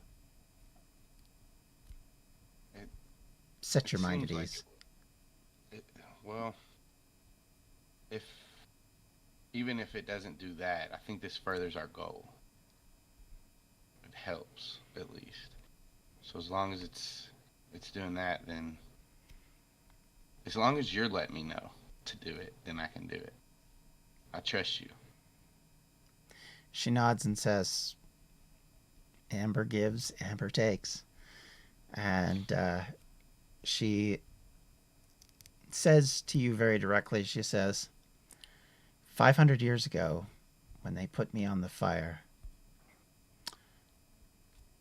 Set your mind at ease." Well, even if it doesn't do that, I think this furthers our goal. It helps, at least. So as long as it's doing that, then as long as you're letting me know to do it, then I can do it. I trust you. She nods and says, "Amber gives, Amber takes." And she says to you very directly, she says, 500 years ago, when they put me on the fire,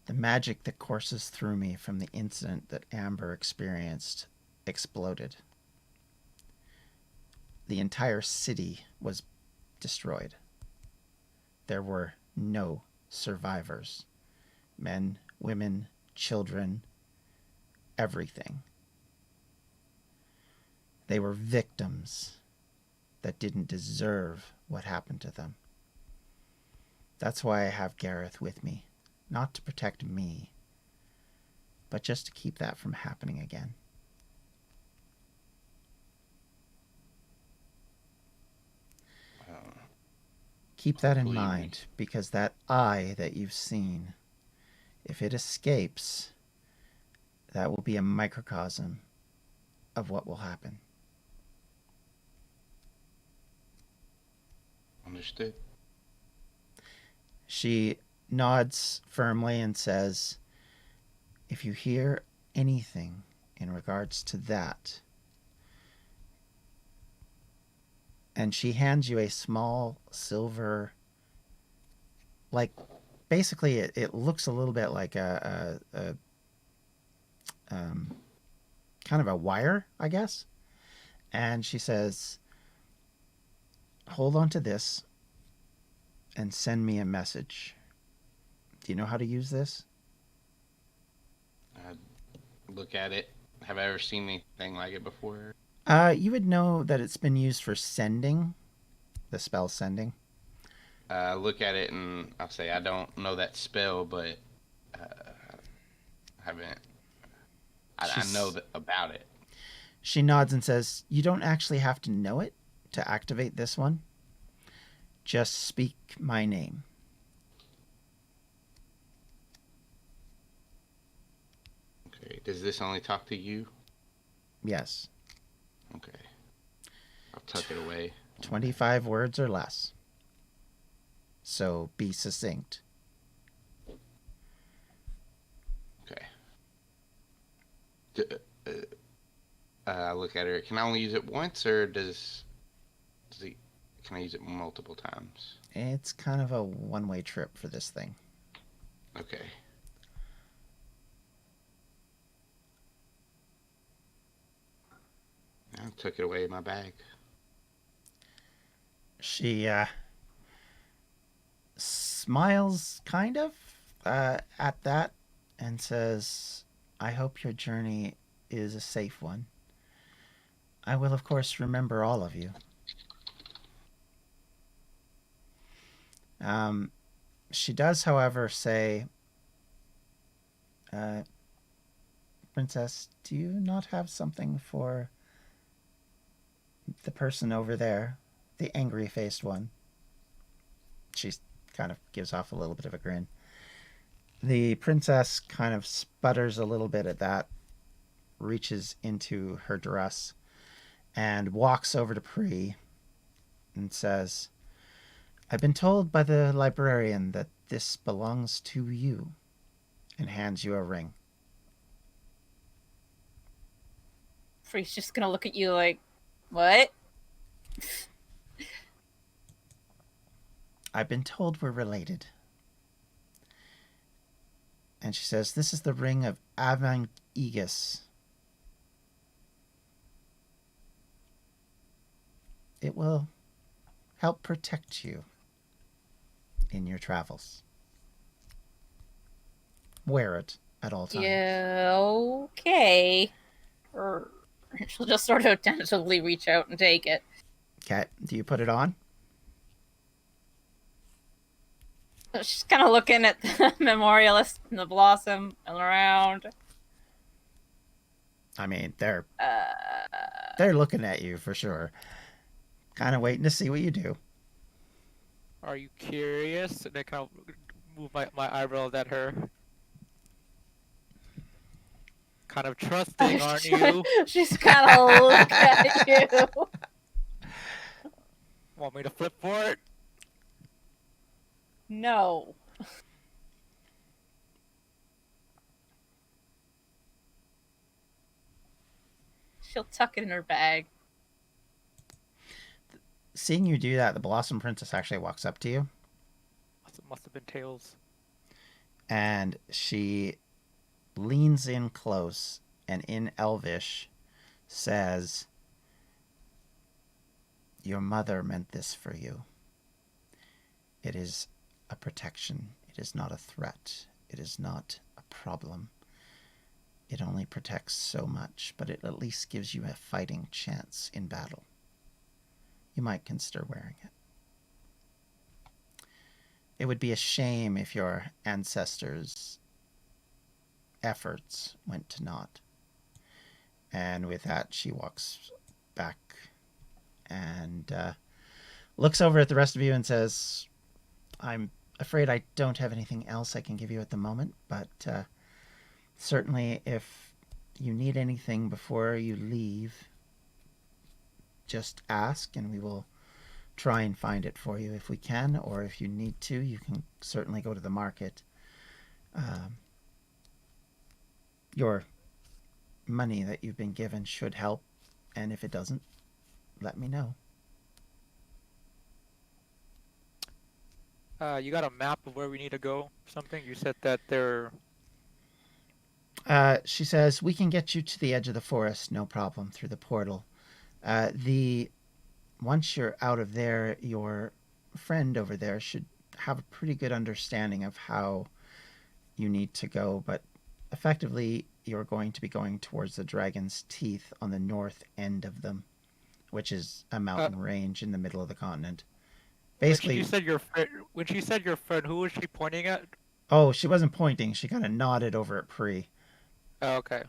the magic that courses through me from the incident that Amber experienced exploded. The entire city was destroyed. There were no survivors. Men, women, children, everything. They were victims that didn't deserve what happened to them. That's why I have Gareth with me. Not to protect me, but just to keep that from happening again. Keep that in mind, because that eye that you've seen, if it escapes, that will be a microcosm of what will happen. Understood. She nods firmly and says, "If you hear anything in regards to that," and she hands you a small silver, basically it looks a little bit like a kind kind of a wire, I guess. And she says, hold on to this and send me a message. Do you know how to use this? Look at it. Have I ever seen anything like it before? You would know that it's been used for sending, the spell sending. Look at it and I'll say I don't know that spell, but I haven't. I know about it. She nods and says, you don't actually have to know it to activate this one. Just speak my name. Okay. Does this only talk to you? Yes. Okay. I'll tuck it away. 25 words or less. So be succinct. Okay. I look at her. Can I only use it once, or can I use it multiple times? It's kind of a one-way trip for this thing. Okay. I took it away in my bag. She smiles kind of at that and says, I hope your journey is a safe one. I will, of course, remember all of you. She does, however, say, Princess, do you not have something for the person over there, the angry-faced one? She kind of gives off a little bit of a grin. The princess kind of sputters a little bit at that, reaches into her dress, and walks over to Pri and says, I've been told by the librarian that this belongs to you, and hands you a ring. Pri's just gonna look at you like, what? I've been told we're related. And she says, this is the ring of Avant Aegis. It will help protect you in your travels. Wear it at all times. Yeah, okay. She'll just sort of tentatively reach out and take it. Okay, do you put it on? She's kind of looking at the Memorialist and the Blossom and around. I mean, they're looking at you for sure. Kind of waiting to see what you do. Are you curious? And I kind of move my eyebrows at her. Kind of trusting, aren't you? She's kind of looking at you. Want me to flip for it? No. She'll tuck it in her bag. Seeing you do that, the Blossom Princess actually walks up to you. Must have been Tails. And she leans in close and in Elvish says, your mother meant this for you. It is a protection. It is not a threat. It is not a problem. It only protects so much, but it at least gives you a fighting chance in battle. You might consider wearing it. It would be a shame if your ancestors' efforts went to naught. And with that, she walks back and looks over at the rest of you and says, I'm afraid I don't have anything else I can give you at the moment, but certainly if you need anything before you leave, just ask and we will try and find it for you if we can, or if you need to, you can certainly go to the market. Your money that you've been given should help, and if it doesn't, let me know. You got a map of where we need to go? Something? You said that there... She says, we can get you to the edge of the forest, no problem, through the portal. Once you're out of there, your friend over there should have a pretty good understanding of how you need to go, but effectively, you're going to be going towards the Dragon's Teeth on the north end of them, which is a mountain range in the middle of the continent. Basically, when she said your friend, who was she pointing at? oh, she wasn't pointing. She kind of nodded over at Pri. Oh, okay.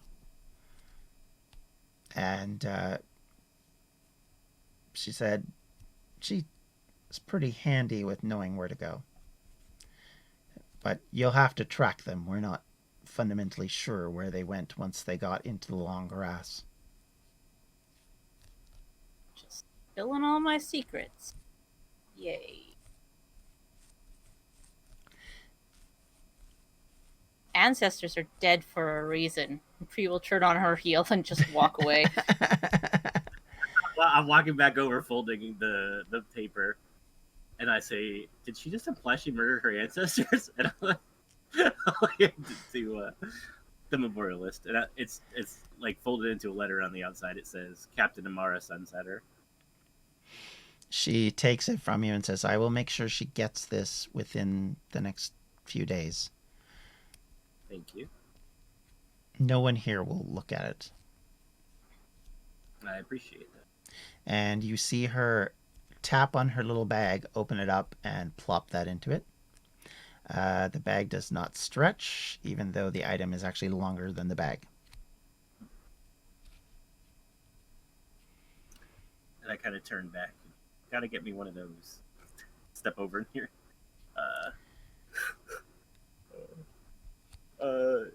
And she said she's pretty handy with knowing where to go. But you'll have to track them. We're not fundamentally sure where they went once they got into the long grass. Just spilling all my secrets. Yay. Ancestors are dead for a reason. Pri will turn on her heel and just walk away. Well, I'm walking back over, folding the paper, and I say, "Did she just imply she murdered her ancestors?" And I'm like, to the Memorialist, and it's like folded into a letter on the outside. It says, "Captain Amara Sunsetter." She takes it from you and says, I will make sure she gets this within the next few days. Thank you. No one here will look at it. I appreciate that. And you see her tap on her little bag, open it up, and plop that into it. The bag does not stretch, even though the item is actually longer than the bag. And I kind of turn back. Gotta get me one of those. Step over in here.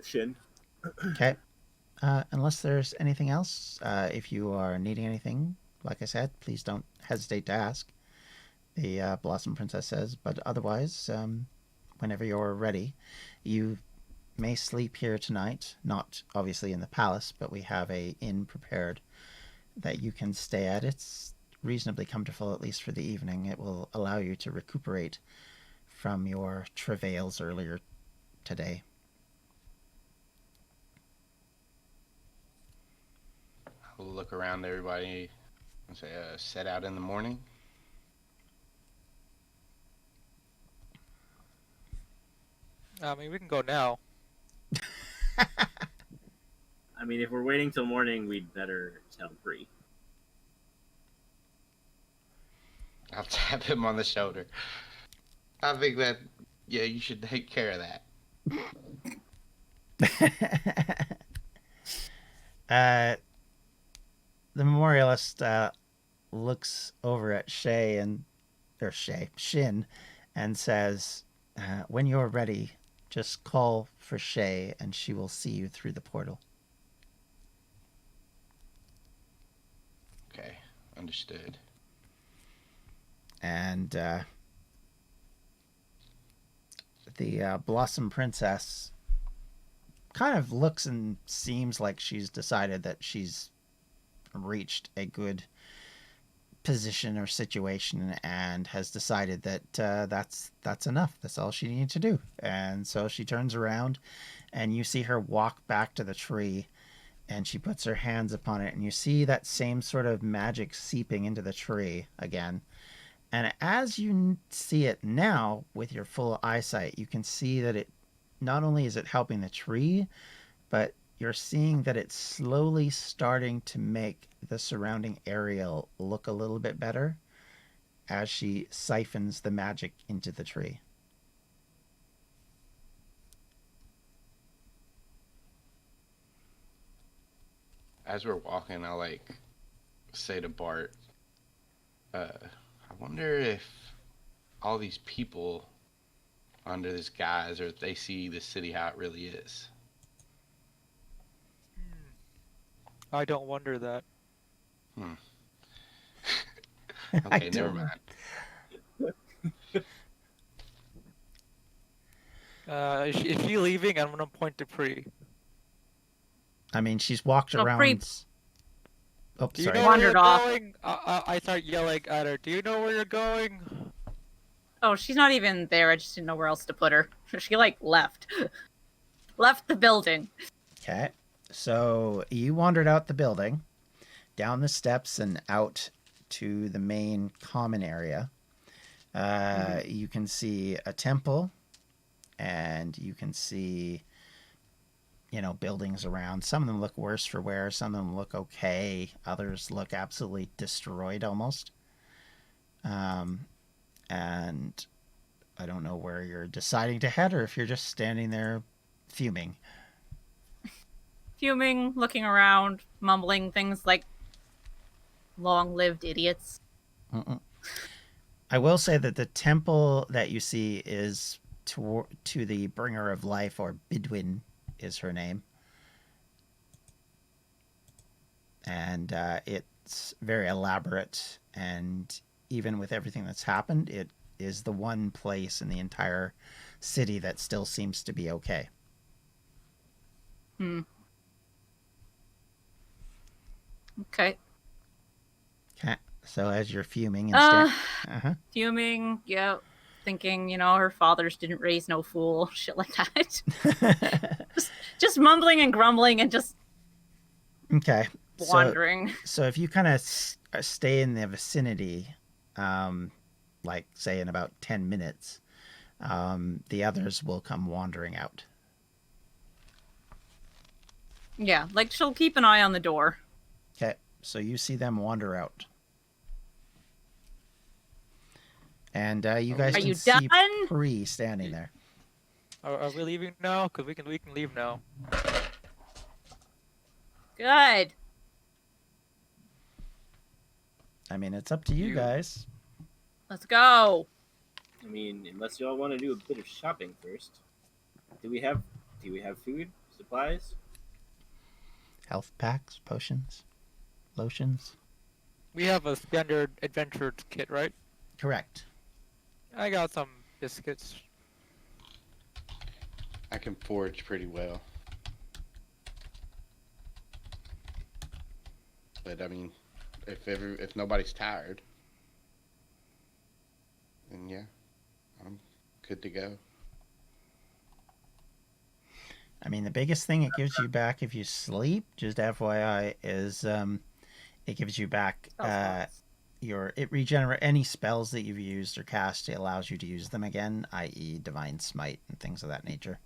Shin. Okay. Unless there's anything else, if you are needing anything, like I said, please don't hesitate to ask. The Blossom Princess says, but otherwise, whenever you're ready, you may sleep here tonight. Not obviously in the palace, but we have a inn prepared that you can stay at. It's reasonably comfortable, at least for the evening. It will allow you to recuperate from your travails earlier today. I'll look around everybody and say, set out in the morning. I mean, we can go now. I mean, if we're waiting till morning, we'd better tell Bree. I'll tap him on the shoulder. I think that, yeah, you should take care of that. The Memorialist looks over at Shin and says, when you're ready, just call for Shay and she will see you through the portal. Okay, understood. And the Blossom Princess kind of looks and seems like she's decided that she's reached a good position or situation and has decided that that's enough. That's all she needs to do. And so she turns around and you see her walk back to the tree and she puts her hands upon it and you see that same sort of magic seeping into the tree again. And as you see it now with your full eyesight, you can see that it not only is it helping the tree, but you're seeing that it's slowly starting to make the surrounding area look a little bit better as she siphons the magic into the tree. As we're walking, I'll say to Bart, I wonder if all these people under this guise, or if they see the city how it really is. I don't wonder that. Okay, never mind. Is she leaving? I'm gonna point to Pri. I mean, she's walked around. Pri- Oh, Do you sorry. know where you're Wandered off. going? I start yelling at her. Do you know where you're going? Oh, she's not even there. I just didn't know where else to put her. She left. Left the building. Okay. So you wandered out the building, down the steps, and out to the main common area. You can see a temple, and you can see, buildings around. Some of them look worse for wear. Some of them look okay. Others look absolutely destroyed almost. And I don't know where you're deciding to head, or if you're just standing there fuming. Fuming, looking around, mumbling things like long-lived idiots. Mm-mm. I will say that the temple that you see is to the Bringer of Life, or Bidwin is her name. And it's very elaborate, and even with everything that's happened, it is the one place in the entire city that still seems to be okay. Okay. Okay. So as you're fuming and Fuming, yeah. Thinking, her fathers didn't raise no fool, shit like that. just mumbling and grumbling and just okay. wandering. So if you kind of stay in the vicinity, like say in about 10 minutes, the others will come wandering out. Yeah, like she'll keep an eye on the door. Okay, so you see them wander out. And you guys Are can you see done? Pri standing there. Are we leaving now? Because we can leave now. Good. I mean, it's up to you guys. Let's go. I mean, unless y'all want to do a bit of shopping first. Do we have food, supplies? Health packs, potions, lotions. We have a standard adventure kit, right? Correct. I got some biscuits. I can forage pretty well. But I mean, if nobody's tired, then yeah, I'm good to go. I mean, the biggest thing it gives you back if you sleep, just FYI, is it gives you back it regenerate any spells that you've used or cast. It allows you to use them again, i.e. Divine Smite and things of that nature.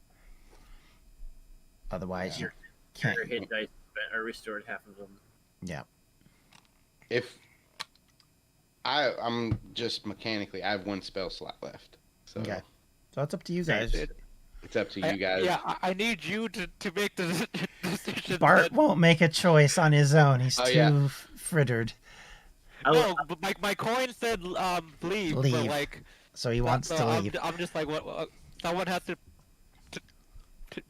Otherwise, you can't. Your hit dice are restored half of them. Yeah. If I'm just mechanically, I have one spell slot left. So Okay. So it's up to you guys. It's up to you guys. Yeah, I need you to make the decision. Bart won't make a choice on his own. He's too frittered. No, but my coin said leave. Leave. But like, So he wants to leave. I'm just like, what? Someone has to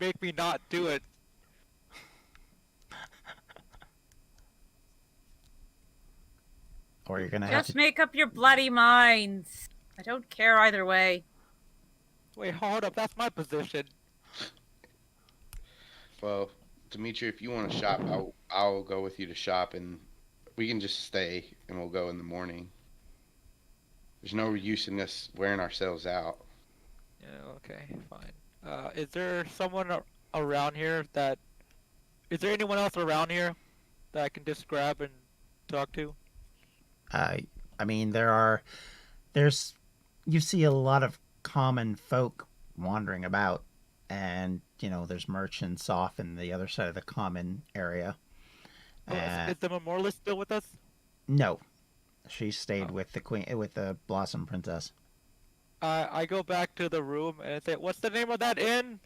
make me not do it. Or you're gonna have Just to. make up your bloody minds. I don't care either way. Wait, hold up. That's my position. Well, Dimitri, if you want to shop, I'll go with you to shop, and we can just stay, and we'll go in the morning. There's no use in us wearing ourselves out. Yeah. Okay. Fine. Is there someone around here that? Is there anyone else around here that I can just grab and talk to? I mean, there's you see a lot of common folk wandering about, and there's merchants off in the other side of the common area. Is the Memorialist still with us? No, she stayed with the queen, with the Blossom Princess. I go back to the room and I say, "What's the name of that inn?"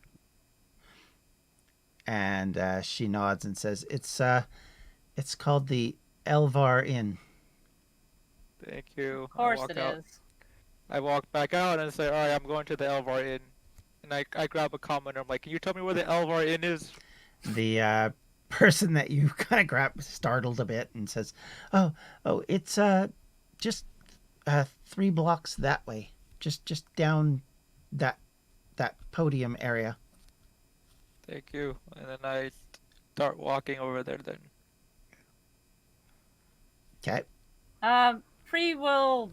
And she nods and says, "It's called the Elvar Inn." Thank you. Of course it is. I walk back out and say, "All right, I'm going to the Elvar Inn." And I grab a comment. I'm like, "Can you tell me where the Elvar Inn is?" The person that you kind of grab startled a bit and says, "Oh, it's just 3 blocks that way, just down that podium area." Thank you. And then I start walking over there. Then. Okay. Pri will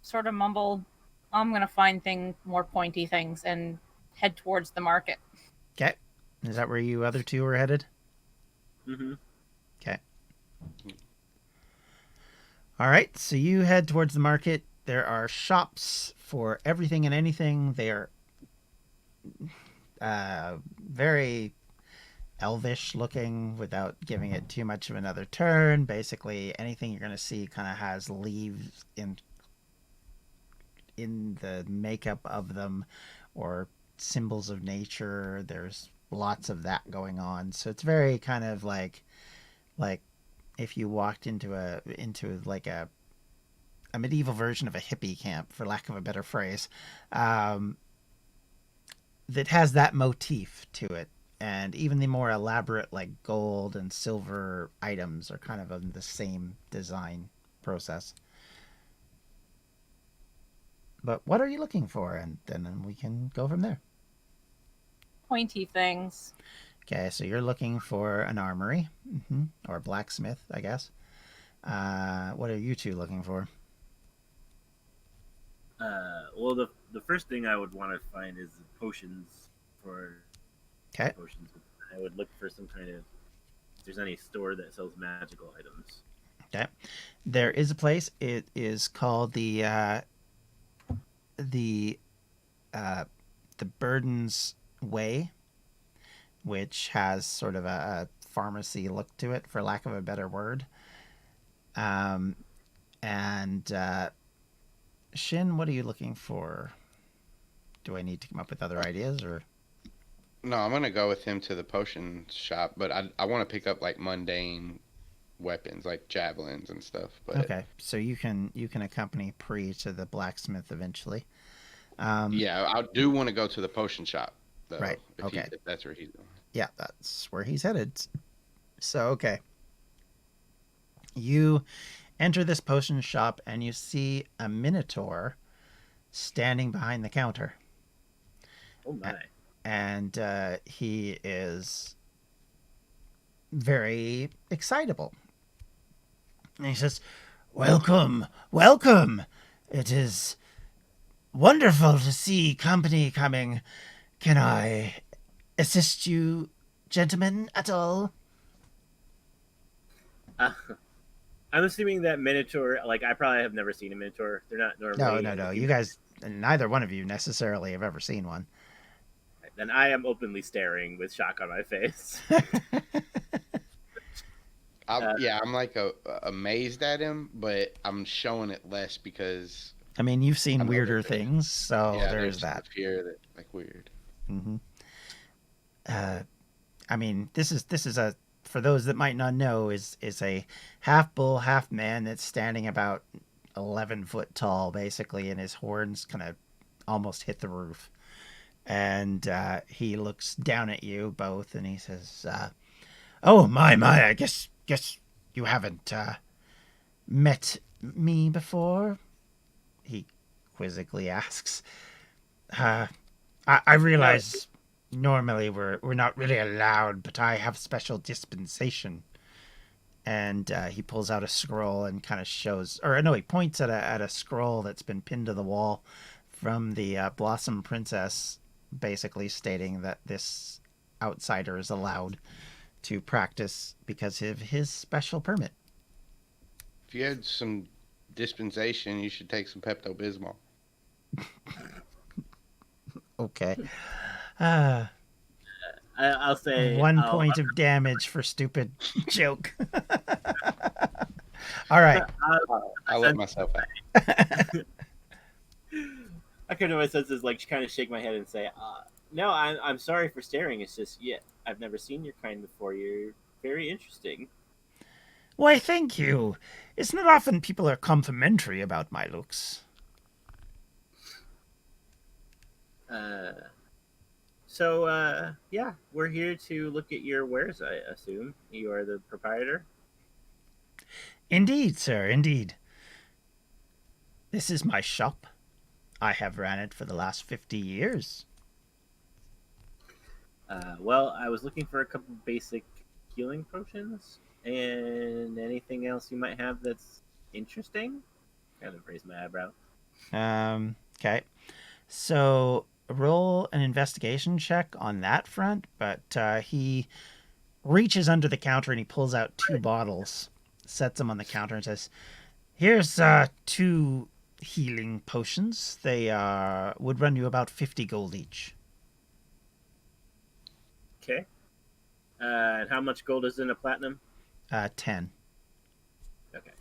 sort of mumble, "I'm gonna find more pointy things," and head towards the market. Okay. Is that where you other two were headed? Mm-hmm. Okay. All right, so you head towards the market. There are shops for everything and anything. They are very elvish looking without giving it too much of another turn. Basically, anything you're going to see kind of has leaves in the makeup of them or symbols of nature. There's lots of that going on. So it's very kind of like if you walked into like a medieval version of a hippie camp, for lack of a better phrase, that has that motif to it. And even the more elaborate, like gold and silver items, are kind of in the same design process. But what are you looking for? And then we can go from there. Pointy things. Okay, so you're looking for an armory, or a blacksmith, I guess. What are you two looking for? Well, the first thing I would want to find is potions for Okay. potions. I would look for some kind of, if there's any store that sells magical items. Okay. There is a place. It is called the Burden's Way, which has sort of a pharmacy look to it, for lack of a better word. Shin, what are you looking for? Do I need to come up with other ideas, or? No, I'm gonna go with him to the potion shop, but I want to pick up like mundane weapons, like javelins and stuff. But Okay, so you can accompany Pri to the blacksmith eventually. yeah, I do want to go to the potion shop, though. Right. If that's where he's going. Yeah, that's where he's headed. So, okay. You enter this potion shop and you see a minotaur standing behind the counter. Oh my. And he is very excitable. And he says, "Welcome, welcome. It is wonderful to see company coming. Can I assist you, gentlemen, at all?" I'm assuming that Minotaur, like, I probably have never seen a Minotaur. They're not normally... No. You guys, neither one of you necessarily have ever seen one. Then I am openly staring with shock on my face. I'm like amazed at him, but I'm showing it less because... I mean, you've seen weirder things, so there's that. Fear that, like, weird. Mm-hmm. I mean, this is a, for those that might not know, is a half bull, half man that's standing about 11 foot tall, basically, and his horns kind of almost hit the roof. And he looks down at you both, and he says, "Oh my! I guess you haven't met me before?" He quizzically asks. I realize normally we're not really allowed, but I have special dispensation. And he pulls out a scroll and kind of shows, or no, he points at a scroll that's been pinned to the wall from the Blossom Princess, basically stating that this outsider is allowed to practice because of his special permit. If you had some dispensation, you should take some Pepto-Bismol. Okay. I'll say... 1 point of damage for stupid joke. All right. I'll let myself out. I come to my senses, like, kind of shake my head and say, "No, I'm sorry for staring. It's just, I've never seen your kind before. You're very interesting." Why, thank you. It's not often people are complimentary about my looks. So, we're here to look at your wares, I assume. You are the proprietor? Indeed, sir, indeed. This is my shop. I have ran it for the last 50 years. Well, I was looking for a couple basic healing potions, and anything else you might have that's interesting? Kind of raise my eyebrow. Okay. So roll an investigation check on that front, but he reaches under the counter and he pulls out 2 bottles, sets them on the counter, and says, "Here's 2 healing potions. They would run you about 50 gold each." Okay. And how much gold is in a platinum? 10. Okay.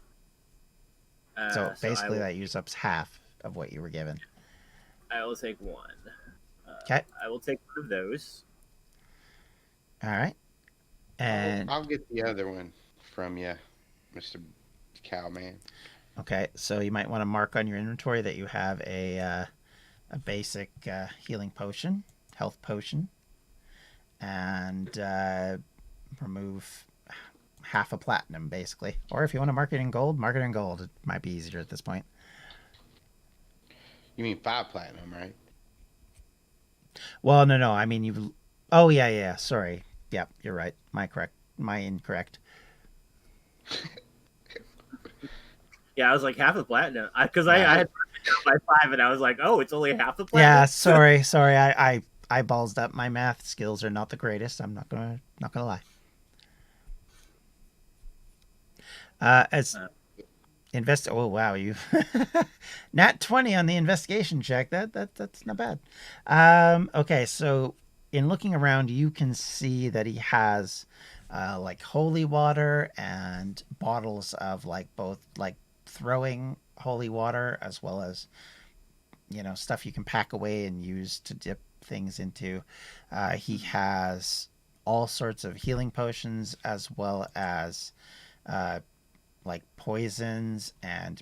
So basically, I will, that uses up half of what you were given. I will take 1. Okay. I will take 1 of those. All right. And I'll get the other one from you, Mr. Cowman. okay, so you might want to mark on your inventory that you have a basic healing potion, health potion, and remove half a platinum, basically. Or if you want to mark it in gold, mark it in gold. It might be easier at this point. You mean 5 platinum, right? Well, no. I mean, you've... Oh, yeah. Sorry. Yep, you're right. My incorrect. Yeah, I was like half the platinum because I had by 5, and I was like, oh, it's only half the platinum. Yeah, sorry. I ballsed up. My math skills are not the greatest. I'm not gonna lie. Oh wow, you nat 20 on the investigation check. That's not bad. Okay, so in looking around, you can see that he has like holy water and bottles of like both like throwing holy water as well as stuff you can pack away and use to dip things into. He has all sorts of healing potions as well as like poisons and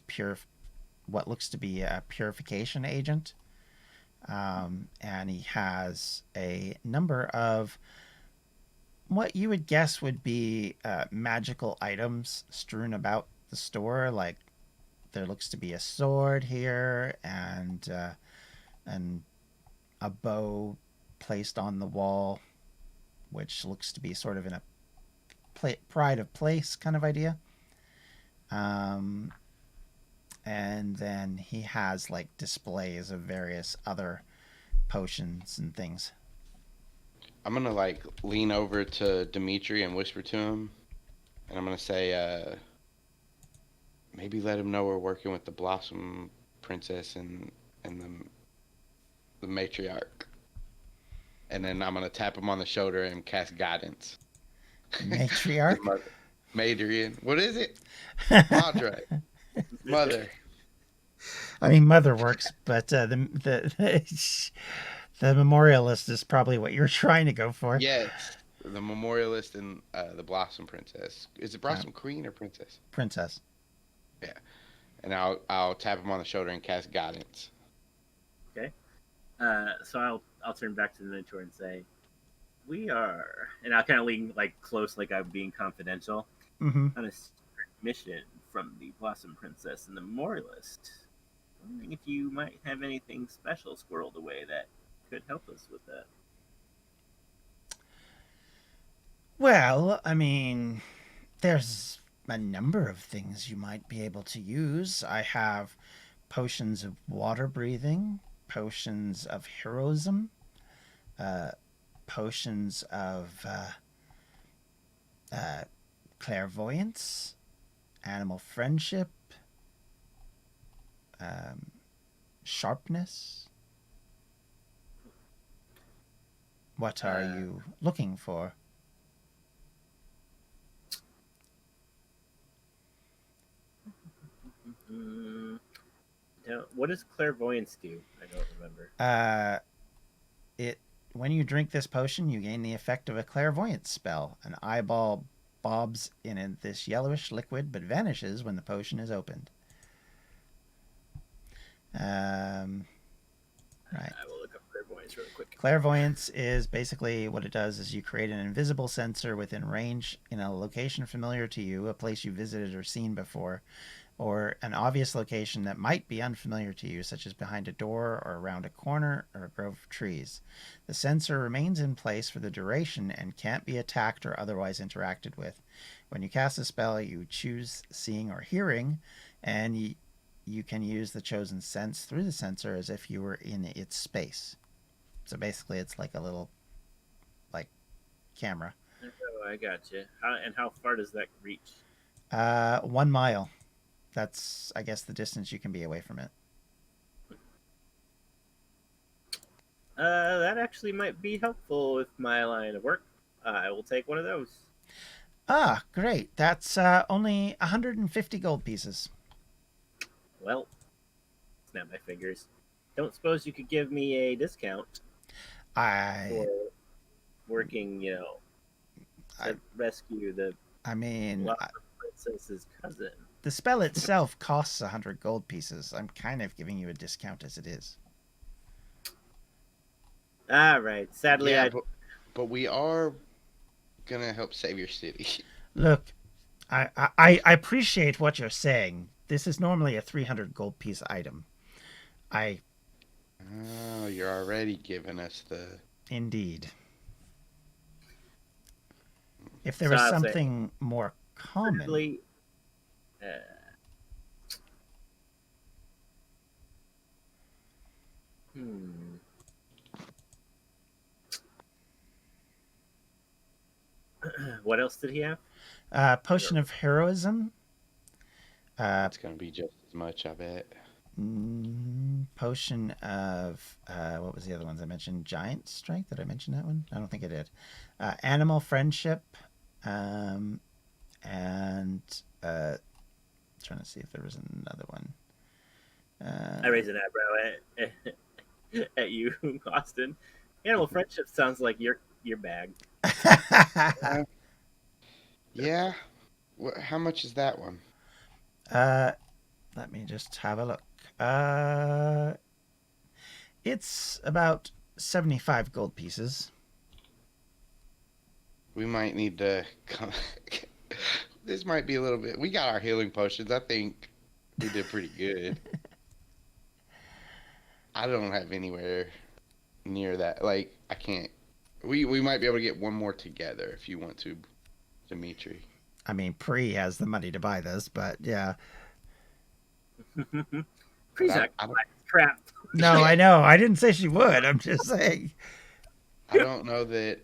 what looks to be a purification agent. And he has a number of what you would guess would be magical items strewn about the store. Like there looks to be a sword here and a bow placed on the wall, which looks to be sort of in a pride of place kind of idea. And then he has like displays of various other potions and things. I'm gonna like lean over to Dimitri and whisper to him, and I'm gonna say, maybe let him know we're working with the Blossom Princess and the matriarch. And then I'm gonna tap him on the shoulder and cast guidance. Matriarch? Madrian. What is it? Madre. Mother. I mean, mother works, but the Memorialist is probably what you're trying to go for. Yes. The Memorialist and the Blossom Princess. Is it Blossom Queen or Princess? Princess. Yeah. And I'll tap him on the shoulder and cast guidance. Okay. So I'll turn back to the mentor and say, we are, and I'll kind of lean like close, like I'm being confidential, Mm-hmm. on a secret mission from the Blossom Princess and the Memorialist. Wondering if you might have anything special squirreled away that could help us with that. Well, I mean, there's a number of things you might be able to use. I have potions of water breathing, potions of heroism, potions of clairvoyance, animal friendship, sharpness. What are you looking for? What does clairvoyance do? I don't remember. When you drink this potion, you gain the effect of a clairvoyance spell. An eyeball bobs in this yellowish liquid, but vanishes when the potion is opened. Right. I will look up clairvoyance really quick. Clairvoyance is basically what it does is you create an invisible sensor within range in a location familiar to you, a place you visited or seen before, or an obvious location that might be unfamiliar to you, such as behind a door or around a corner or a grove of trees. The sensor remains in place for the duration and can't be attacked or otherwise interacted with. When you cast a spell, you choose seeing or hearing, and you can use the chosen sense through the sensor as if you were in its space. So basically, it's like a little, like, camera. Oh, I gotcha. How far does that reach? 1 mile. That's, I guess, the distance you can be away from it. That actually might be helpful with my line of work. I will take one of those. Ah, great. That's only 150 gold pieces. Well, snap my fingers. Don't suppose you could give me a discount for working, to rescue the I mean, lost princess's cousin? the spell itself costs 100 gold pieces. I'm kind of giving you a discount as it is. Ah, right. Sadly, Yeah, but we are gonna help save your city. Look, I appreciate what you're saying. This is normally a 300 gold piece item. Oh, you're already giving us the. Indeed. If there So was I'll say- something more common. Sadly, hmm. What else did he have? Potion of heroism. It's gonna be just as much, I bet. Potion of what was the other ones I mentioned? Giant strength. Did I mention that one? I don't think I did. Animal friendship, and trying to see if there was another one. I raise an eyebrow at you, Austin. Animal friendship sounds like your bag. Yeah. How much is that one? Let me just have a look. It's about 75 gold pieces. We might need to come. This might be a little bit. We got our healing potions. I think we did pretty good. I don't have anywhere near that. Like, I can't. We might be able to get one more together if you want to, Dimitri. I mean, Pre has the money to buy this, but yeah. Prezac, I don't- crap. No, I know. I didn't say she would. I'm just saying. I don't know that.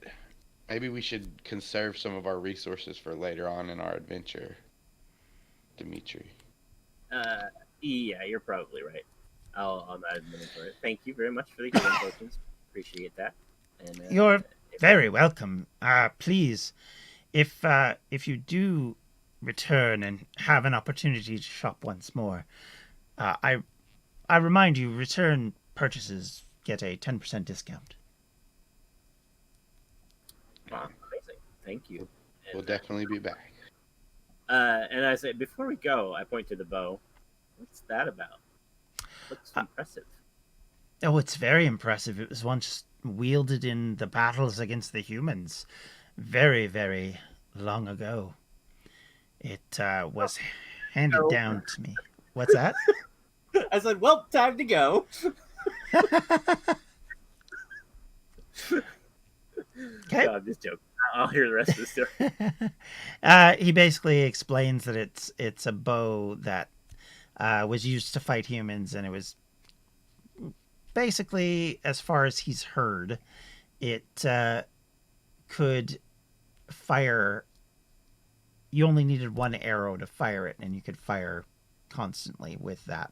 Maybe we should conserve some of our resources for later on in our adventure, Dimitri. Yeah, you're probably right. I'll not admit for it. Thank you very much for the healing potions. Appreciate that. And You're very welcome. Please, if you do return and have an opportunity to shop once more, I remind you, return purchases get a 10% discount. Wow, amazing. Thank you. We'll definitely be back. And I say, before we go, I point to the bow. What's that about? Looks impressive. Oh, it's very impressive. It was once wielded in the battles against the humans very, very long ago. It was handed down to me. What's that? I said, well, time to go. Okay. No, I'm just joking. I'll hear the rest of the story. He basically explains that it's a bow that was used to fight humans, and it was basically, as far as he's heard, it could fire. You only needed one arrow to fire it, and you could fire constantly with that.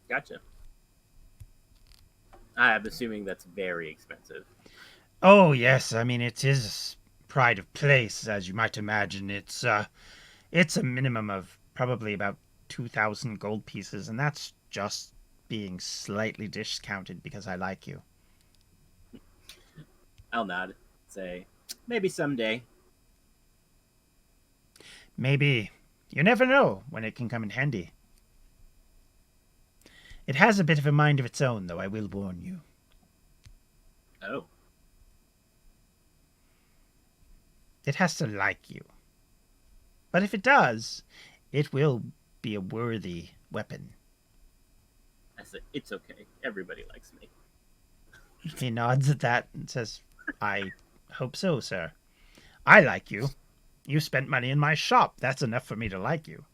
Gotcha. I'm assuming that's very expensive. Oh yes, I mean it is pride of place, as you might imagine. It's a minimum of probably about 2,000 gold pieces, and that's just being slightly discounted because I like you. I'll nod. Say, maybe someday. Maybe. You never know when it can come in handy. It has a bit of a mind of its own, though, I will warn you. Oh. It has to like you. But if it does, it will be a worthy weapon. I said, it's okay. Everybody likes me. He nods at that and says, I hope so, sir. I like you. You spent money in my shop. That's enough for me to like you.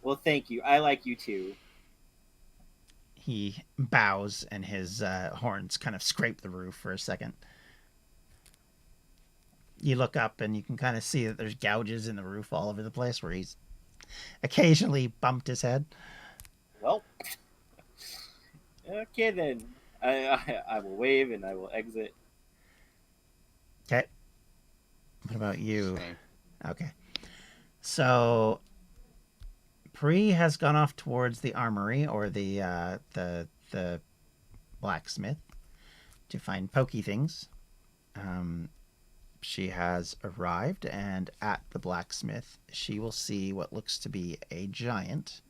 Well, thank you. I like you too. He bows, and his horns kind of scrape the roof for a second. You look up, and you can kind of see that there's gouges in the roof all over the place where he's occasionally bumped his head. Well, okay then. I will wave and I will exit. Okay. What about you? Same. Okay. So Pri has gone off towards the armory or the blacksmith to find pokey things. She has arrived, and at the blacksmith, she will see what looks to be a giant,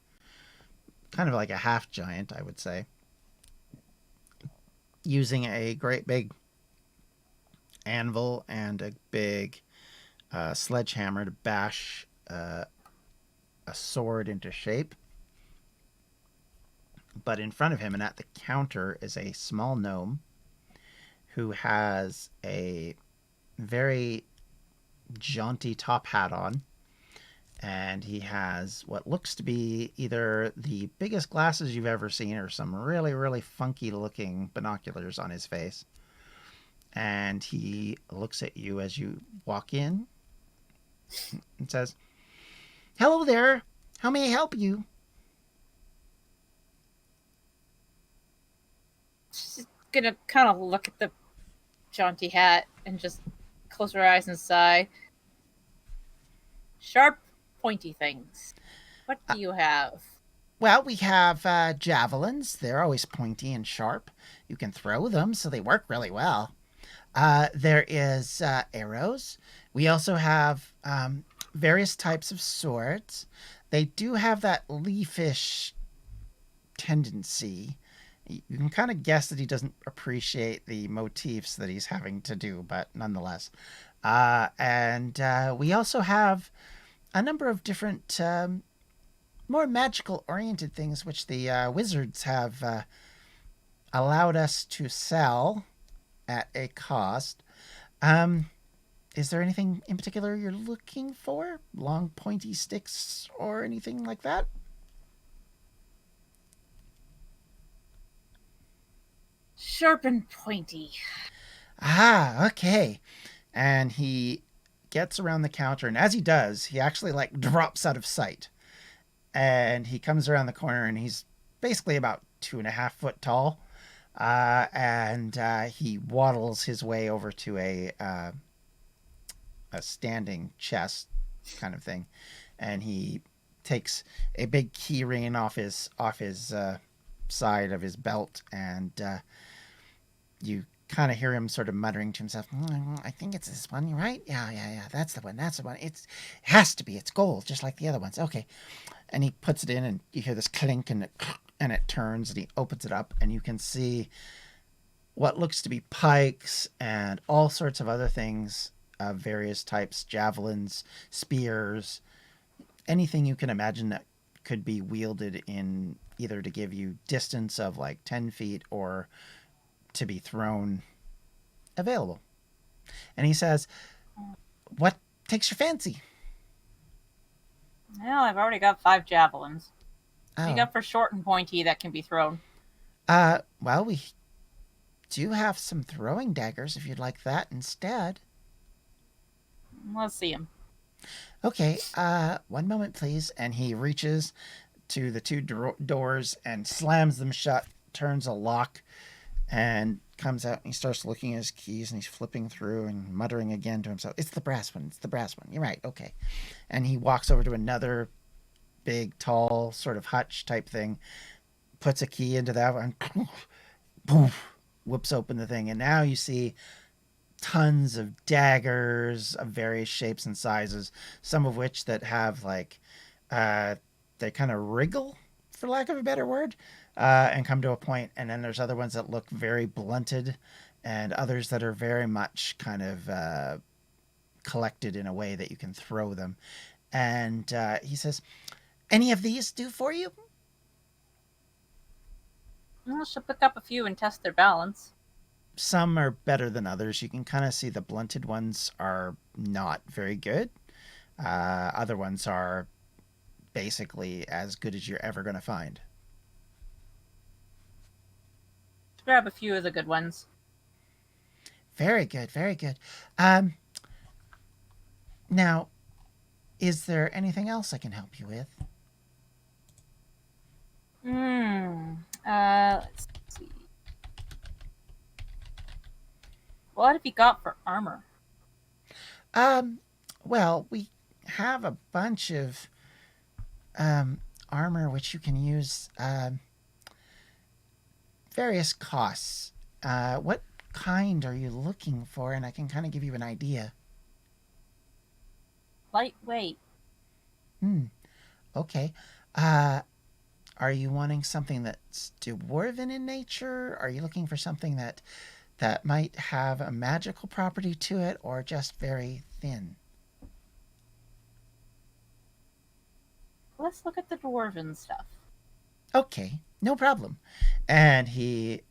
kind of like a half giant, I would say, using a great big anvil and a big sledgehammer to bash a sword into shape. But in front of him and at the counter is a small gnome who has a very jaunty top hat on, and he has what looks to be either the biggest glasses you've ever seen or some really, really funky looking binoculars on his face. And he looks at you as you walk in and says, "Hello there. How may I help you?" She's gonna kind of look at the jaunty hat and just close her eyes and sigh. Sharp, pointy things. What do you have? Well, we have javelins. They're always pointy and sharp. You can throw them, so they work really well. There is arrows. We also have various types of swords. They do have that leafish tendency. You can kind of guess that he doesn't appreciate the motifs that he's having to do, but nonetheless. And we also have a number of different more magical-oriented things which the wizards have allowed us to sell at a cost. Is there anything in particular you're looking for? Long, pointy sticks or anything like that? Sharp and pointy. Ah, okay. And he gets around the counter, and as he does, he actually like drops out of sight. And he comes around the corner, and he's basically about 2.5 foot tall. And he waddles his way over to a standing chest kind of thing, and he takes a big key ring off his side of his belt, and you kind of hear him sort of muttering to himself, I think it's this one, right? Yeah, that's the one. It has to be. It's gold, just like the other ones. Okay. And he puts it in, and you hear this clink, and it turns, and he opens it up, and you can see what looks to be pikes and all sorts of other things of various types, javelins, spears, anything you can imagine that could be wielded in either to give you distance of like 10 feet or to be thrown available. And he says, "What takes your fancy?" Well, I've already got 5 javelins. What do Oh. you got for short and pointy that can be thrown? Well, we do have some throwing daggers if you'd like that instead. Let's see him. Okay, one moment, please. And he reaches to the two doors and slams them shut, turns a lock, and comes out, and he starts looking at his keys, and he's flipping through and muttering again to himself, "It's the brass one. It's the brass one. You're right. Okay." And he walks over to another big, tall, sort of hutch type thing, puts a key into that one, poof, whips open the thing, and now you see tons of daggers of various shapes and sizes, some of which that have like they kind of wriggle, for lack of a better word, and come to a point, and then there's other ones that look very blunted, and others that are very much kind of collected in a way that you can throw them. And he says, "Any of these do for you?" Well, she'll pick up a few and test their balance. Some are better than others. You can kind of see the blunted ones are not very good. Other ones are basically as good as you're ever going to find. Grab a few of the good ones. Very good, very good. Now, is there anything else I can help you with? Let's see. What have you got for armor? Well, we have a bunch of armor which you can use various costs. What kind are you looking for? And I can kind of give you an idea. Lightweight. Okay. Are you wanting something that's dwarven in nature? Are you looking for something that might have a magical property to it, or just very thin? Let's look at the dwarven stuff. Okay, no problem. And he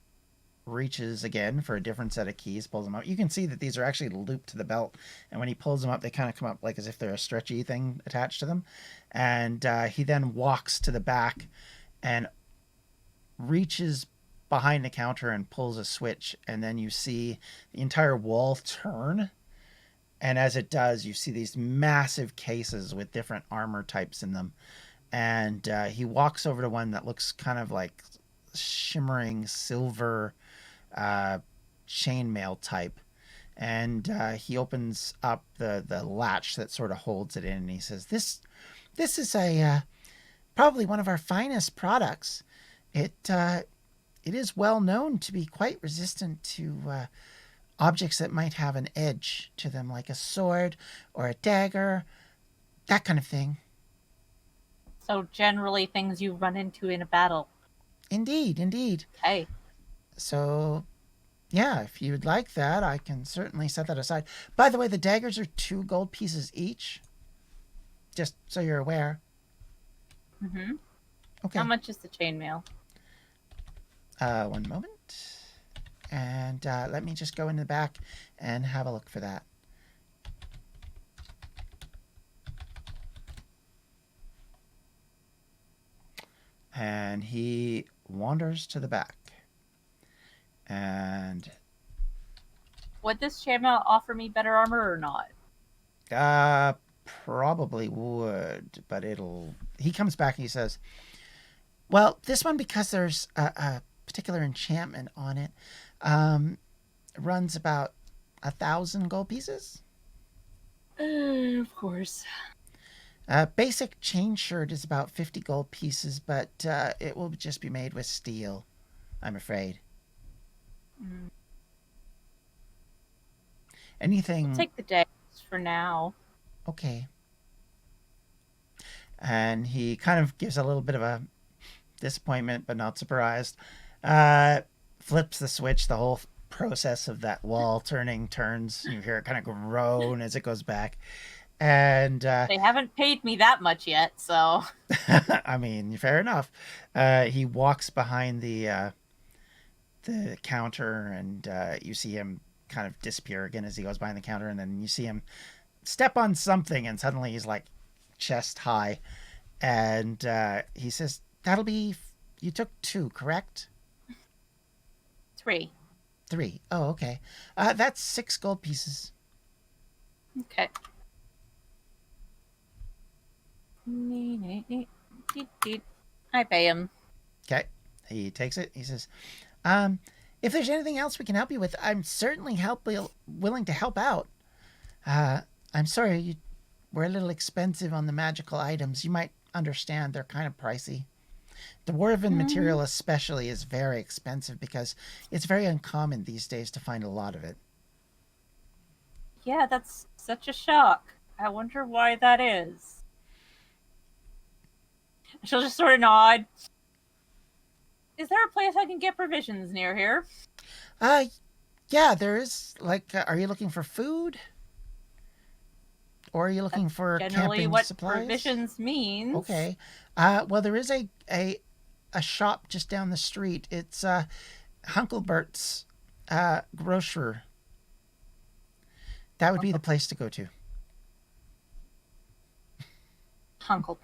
reaches again for a different set of keys, pulls them out. You can see that these are actually looped to the belt, and when he pulls them up, they kind of come up like as if they're a stretchy thing attached to them. And he then walks to the back and reaches behind the counter and pulls a switch, and then you see the entire wall turn. And as it does, you see these massive cases with different armor types in them. And he walks over to one that looks kind of like shimmering silver chainmail type. And he opens up the latch that sort of holds it in, and he says, This is a probably one of our finest products. It is well known to be quite resistant to objects that might have an edge to them, like a sword or a dagger, that kind of thing. So generally things you run into in a battle. Indeed. Okay. So, yeah, if you'd like that, I can certainly set that aside. By the way, the daggers are 2 gold pieces each, just so you're aware. Mm-hmm. Okay. How much is the chainmail? One moment. And let me just go in the back and have a look for that. And he wanders to the back. And Would this chainmail offer me better armor or not? probably would, but he comes back and he says, well, this one, because there's a particular enchantment on it, runs about 1,000 gold pieces. Of course. Basic chain shirt is about 50 gold pieces, but it will just be made with steel, I'm afraid. Anything... I'll take the days for now. Okay. And he kind of gives a little bit of a disappointment, but not surprised. Flips the switch, the whole process of that wall turns. You hear it kind of groan as it goes back. And They haven't paid me that much yet, so... I mean, fair enough. He walks behind the counter, and you see him kind of disappear again as he goes behind the counter, and then you see him step on something, and suddenly he's like chest high, and he says, that'll be... You took 2, correct? 3. 3. Oh, okay. That's 6 gold pieces. Okay. I pay him. Okay. He takes it. He says, if there's anything else we can help you with, I'm certainly willing to help out. I'm sorry, we're a little expensive on the magical items. You might understand they're kind of pricey. Dwarven material especially is very expensive because it's very uncommon these days to find a lot of it. Yeah, that's such a shock. I wonder why that is. She'll just sort of nod. Is there a place I can get provisions near here? Yeah, there is. Like, are you looking for food? Or are you looking for generally camping what supplies? Provisions means. Okay. Well, there is a shop just down the street. It's Hunkelbert's grocer. That would be the place to go to. Hunkelbert.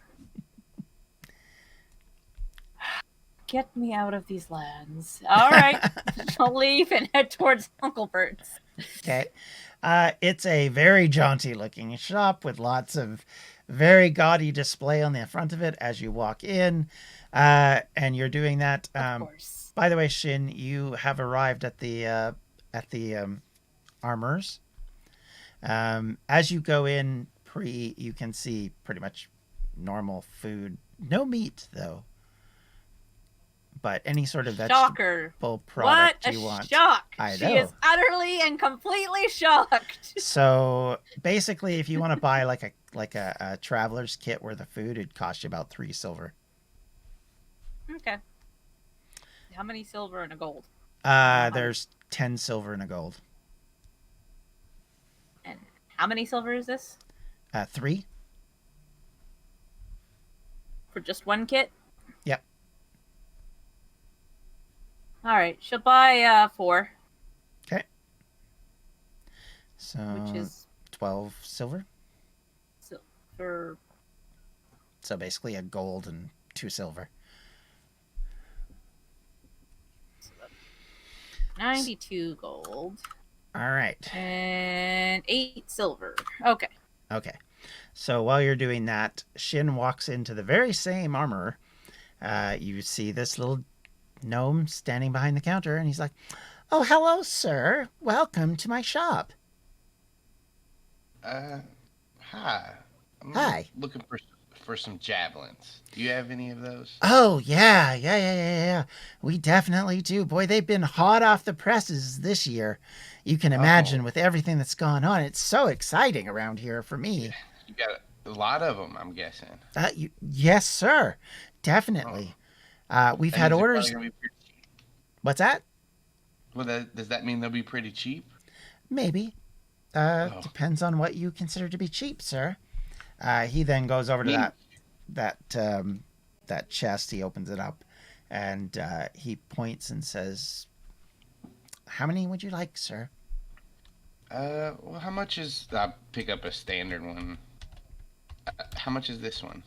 get me out of these lands. All right. I'll leave and head towards Uncle Bert's. Okay. It's a very jaunty looking shop with lots of very gaudy display on the front of it as you walk in. And you're doing that. Of course. By the way, Shin, you have arrived at the armors. As you go in, you can see pretty much normal food. No meat, though. But any sort of Shocker. vegetable product What you a want. shock. I She know. is utterly and completely shocked. So basically, if you want to buy like a traveler's kit worth of food, it'd cost you about 3 silver. Okay. How many silver and a gold? There's 10 silver and a gold. And how many silver is this? 3. For just one kit? Yep. All right. She'll buy 4. Okay. So Which is 12 silver. for So basically a gold and 2 silver. 92 gold. All right. And 8 silver. Okay. Okay. So while you're doing that, Shin walks into the very same armorer. You see this little gnome standing behind the counter, and he's like, "Oh, hello, sir. Welcome to my shop." Hi. I'm Hi. looking for some javelins. Do you have any of those? Oh, yeah. We definitely do. Boy, they've been hot off the presses this year. You can imagine with everything that's gone on. It's so exciting around here for me. You got a lot of them, I'm guessing. Yes, sir. Definitely. We've And had these are orders. probably gonna be pretty cheap. What's that? Well, does that mean they'll be pretty cheap? Maybe. Depends on what you consider to be cheap, sir. He then goes over to that chest. He opens it up, and he points and says, "How many would you like, sir?" Well, how much is? I'll pick up a standard one. How much is this one?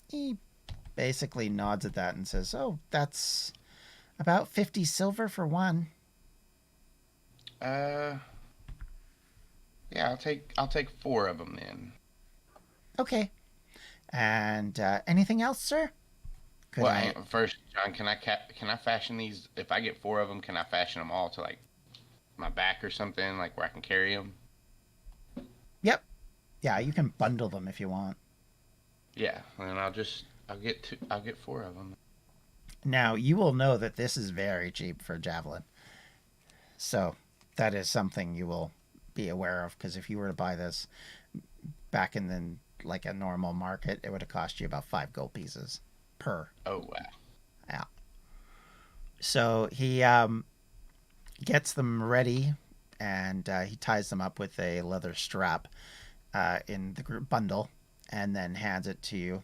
He basically nods at that and says, "Oh, that's about 50 silver for one." Yeah, I'll take 4 of them then. Okay. And anything else, sir? First, John, can I fashion these? If I get 4 of them, can I fashion them all to like my back or something, like where I can carry them? Yep. Yeah, you can bundle them if you want. Yeah, and I'll get 4 of them. Now, you will know that this is very cheap for a javelin. So, that is something you will be aware of, because if you were to buy this back in a normal market, it would have cost you about 5 gold pieces per. Oh wow. Yeah. So he gets them ready, and he ties them up with a leather strap in the group bundle, and then hands it to you.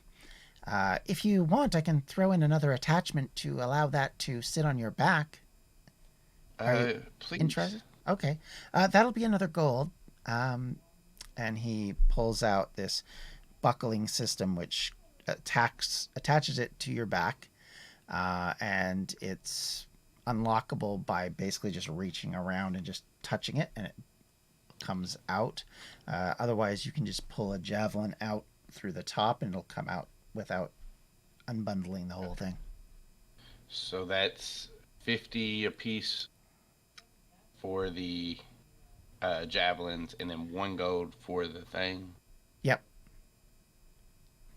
If you want, I can throw in another attachment to allow that to sit on your back. Are you Please. interested? Okay. That'll be another gold. And he pulls out this buckling system which attaches it to your back. And it's unlockable by basically just reaching around and just touching it, and it comes out. Otherwise, you can just pull a javelin out through the top, and it'll come out without unbundling the whole thing. So that's 50 a piece for the javelins, and then 1 gold for the thing. Yep.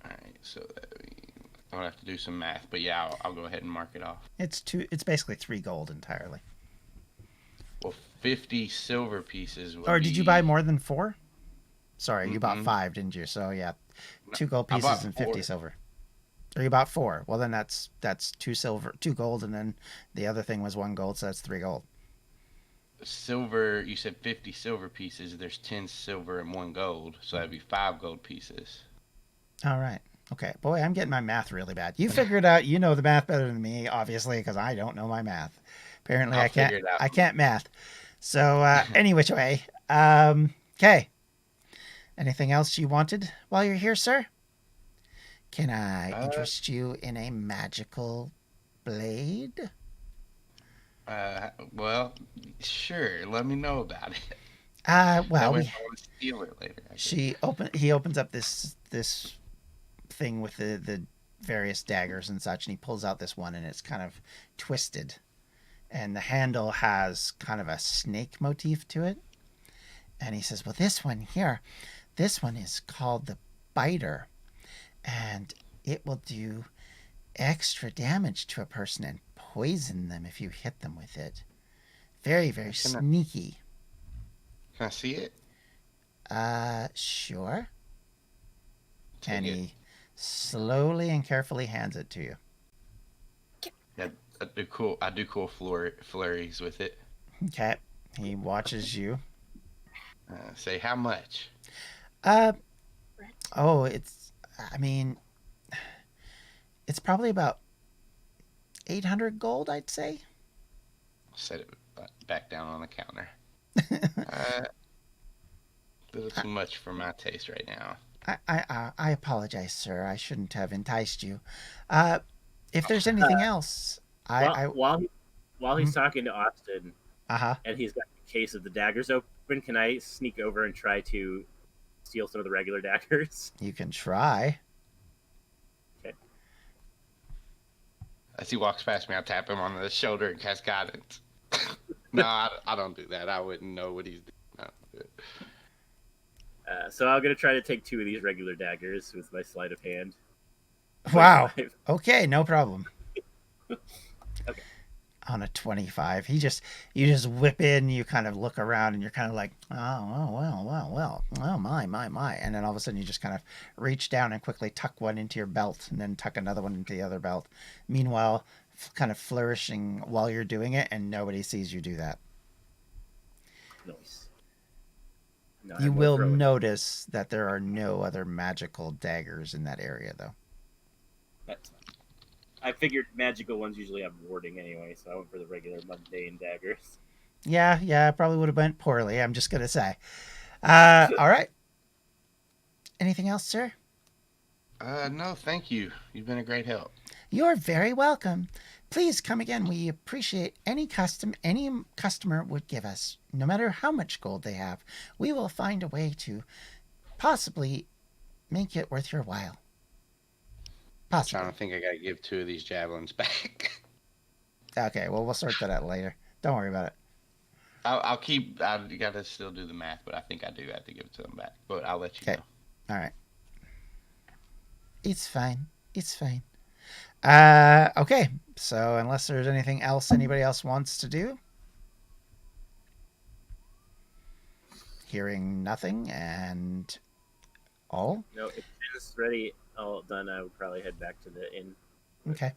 All right, so I'll have to do some math, but yeah, I'll go ahead and mark it off. It's basically 3 gold entirely. Well, 50 silver pieces. Or did you buy more than 4? Sorry, you bought Mm-mm. 5, didn't you? So yeah, 2 gold I bought pieces and 50 4. silver. Or you bought 4. Well, then that's 2 gold, and then the other thing was 1 gold, so that's 3 gold. Silver, you said 50 silver pieces. There's 10 silver and 1 gold, so that'd be 5 gold pieces. All right. Okay. Boy, I'm getting my math really bad. You figured out, you know the math better than me, obviously, because I don't know my math. Apparently, I'll figure it out. I can't math. So, any which way. Okay. Anything else you wanted while you're here, sir? Can I Uh, interest you in a magical blade? Well, sure. Let me know about it. That Well, way, if I want to steal it later, I can. he opens up this thing with the various daggers and such, and he pulls out this one, and it's kind of twisted, and the handle has kind of a snake motif to it. And he says, "Well, this one here, this one is called the biter, and it will do extra damage to a person and poison them if you hit them with it. Very, very Can I, sneaky." can I see it? Sure. Take And it. he slowly and carefully hands it to you. Yeah, I do cool flurries with it. Okay. He watches you. Say how much? Uh, oh, I mean, it's probably about 800 gold, I'd say. Set it back down on the counter. A little too much for my taste right now. I apologize, sir. I shouldn't have enticed you. If there's anything else, While he's talking to Austin uh-huh. and he's got the case of the daggers open, can I sneak over and try to steal some of the regular daggers? You can try. Okay. As he walks past me, I tap him on the shoulder and cast guidance. No, I don't do that. I wouldn't know what he's doing. I don't do it. So I'm gonna try to take 2 of these regular daggers with my sleight of hand. Wow. 25. Okay, no problem. Okay. On a 25, you just whip in. You kind of look around, and you're kind of like, oh, my, and then all of a sudden you just kind of reach down and quickly tuck one into your belt, and then tuck another one into the other belt. Meanwhile, kind of flourishing while you're doing it, and nobody sees you do that. Nice. No, You I'm will throwing. notice that there are no other magical daggers in that area, though. That's fine. I figured magical ones usually have warding anyway, so I went for the regular mundane daggers. Yeah, probably would have went poorly. I'm just gonna say. All right. Anything else, sir? No, thank you. You've been a great help. You're very welcome. Please come again. We appreciate any customer would give us, no matter how much gold they have. We will find a way to possibly make it worth your while. I'm Possibly. trying to think I gotta give 2 of these javelins back. Okay, well, we'll sort that out later. Don't worry about it. I'll keep. I gotta still do the math, but I think I do have to give it to them back. But I'll let you Okay. know. All right. It's fine. Okay. So unless there's anything else anybody else wants to do, hearing nothing and all. No, if it's ready, all done, I would probably head back to the inn. Okay.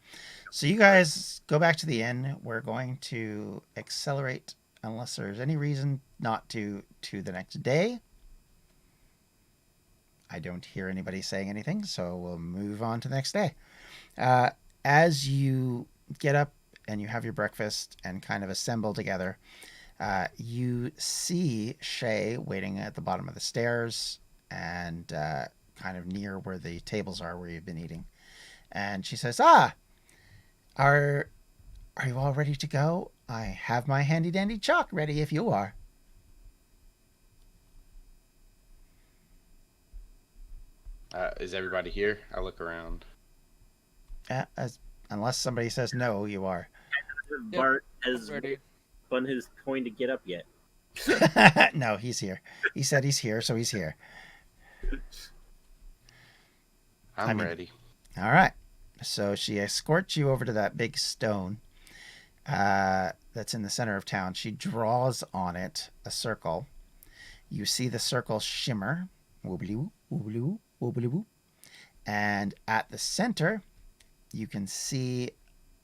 So you guys go back to the inn. We're going to accelerate, unless there's any reason not to the next day. I don't hear anybody saying anything, so we'll move on to the next day. As you get up and you have your breakfast and kind of assemble together, you see Shay waiting at the bottom of the stairs and kind of near where the tables are where you've been eating. And she says, are you all ready to go? I have my handy dandy chalk ready if you are. Is everybody here? I look around. Unless somebody says no, you are. Yep, Bart has Ready? spun his coin to get up yet. No, he's here. He said he's here, so he's here. I'm ready. All right. So she escorts you over to that big stone that's in the center of town. She draws on it a circle. You see the circle shimmer. Woobly-woo, woobly-woo, woobly-woo. And at the center, you can see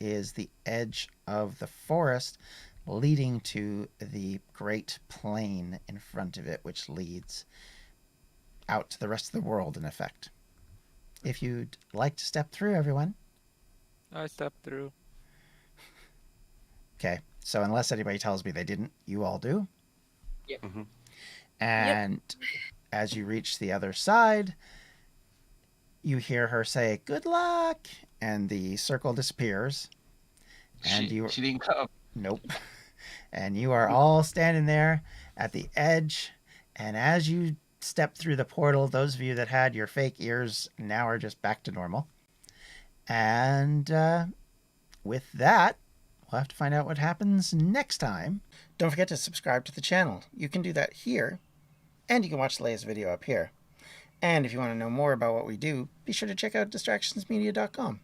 is the edge of the forest leading to the great plain in front of it, which leads out to the rest of the world, in effect. If you'd like to step through, everyone. I stepped through. Okay, so unless anybody tells me they didn't, you all do. Yep. And as you reach the other side, you hear her say, "Good luck," and the circle disappears. And She didn't come. Nope. And you are all standing there at the edge. And as you step through the portal, those of you that had your fake ears now are just back to normal. And with that, we'll have to find out what happens next time. Don't forget to subscribe to the channel. You can do that here, and you can watch the latest video up here. And if you want to know more about what we do, be sure to check out distractionsmedia.com.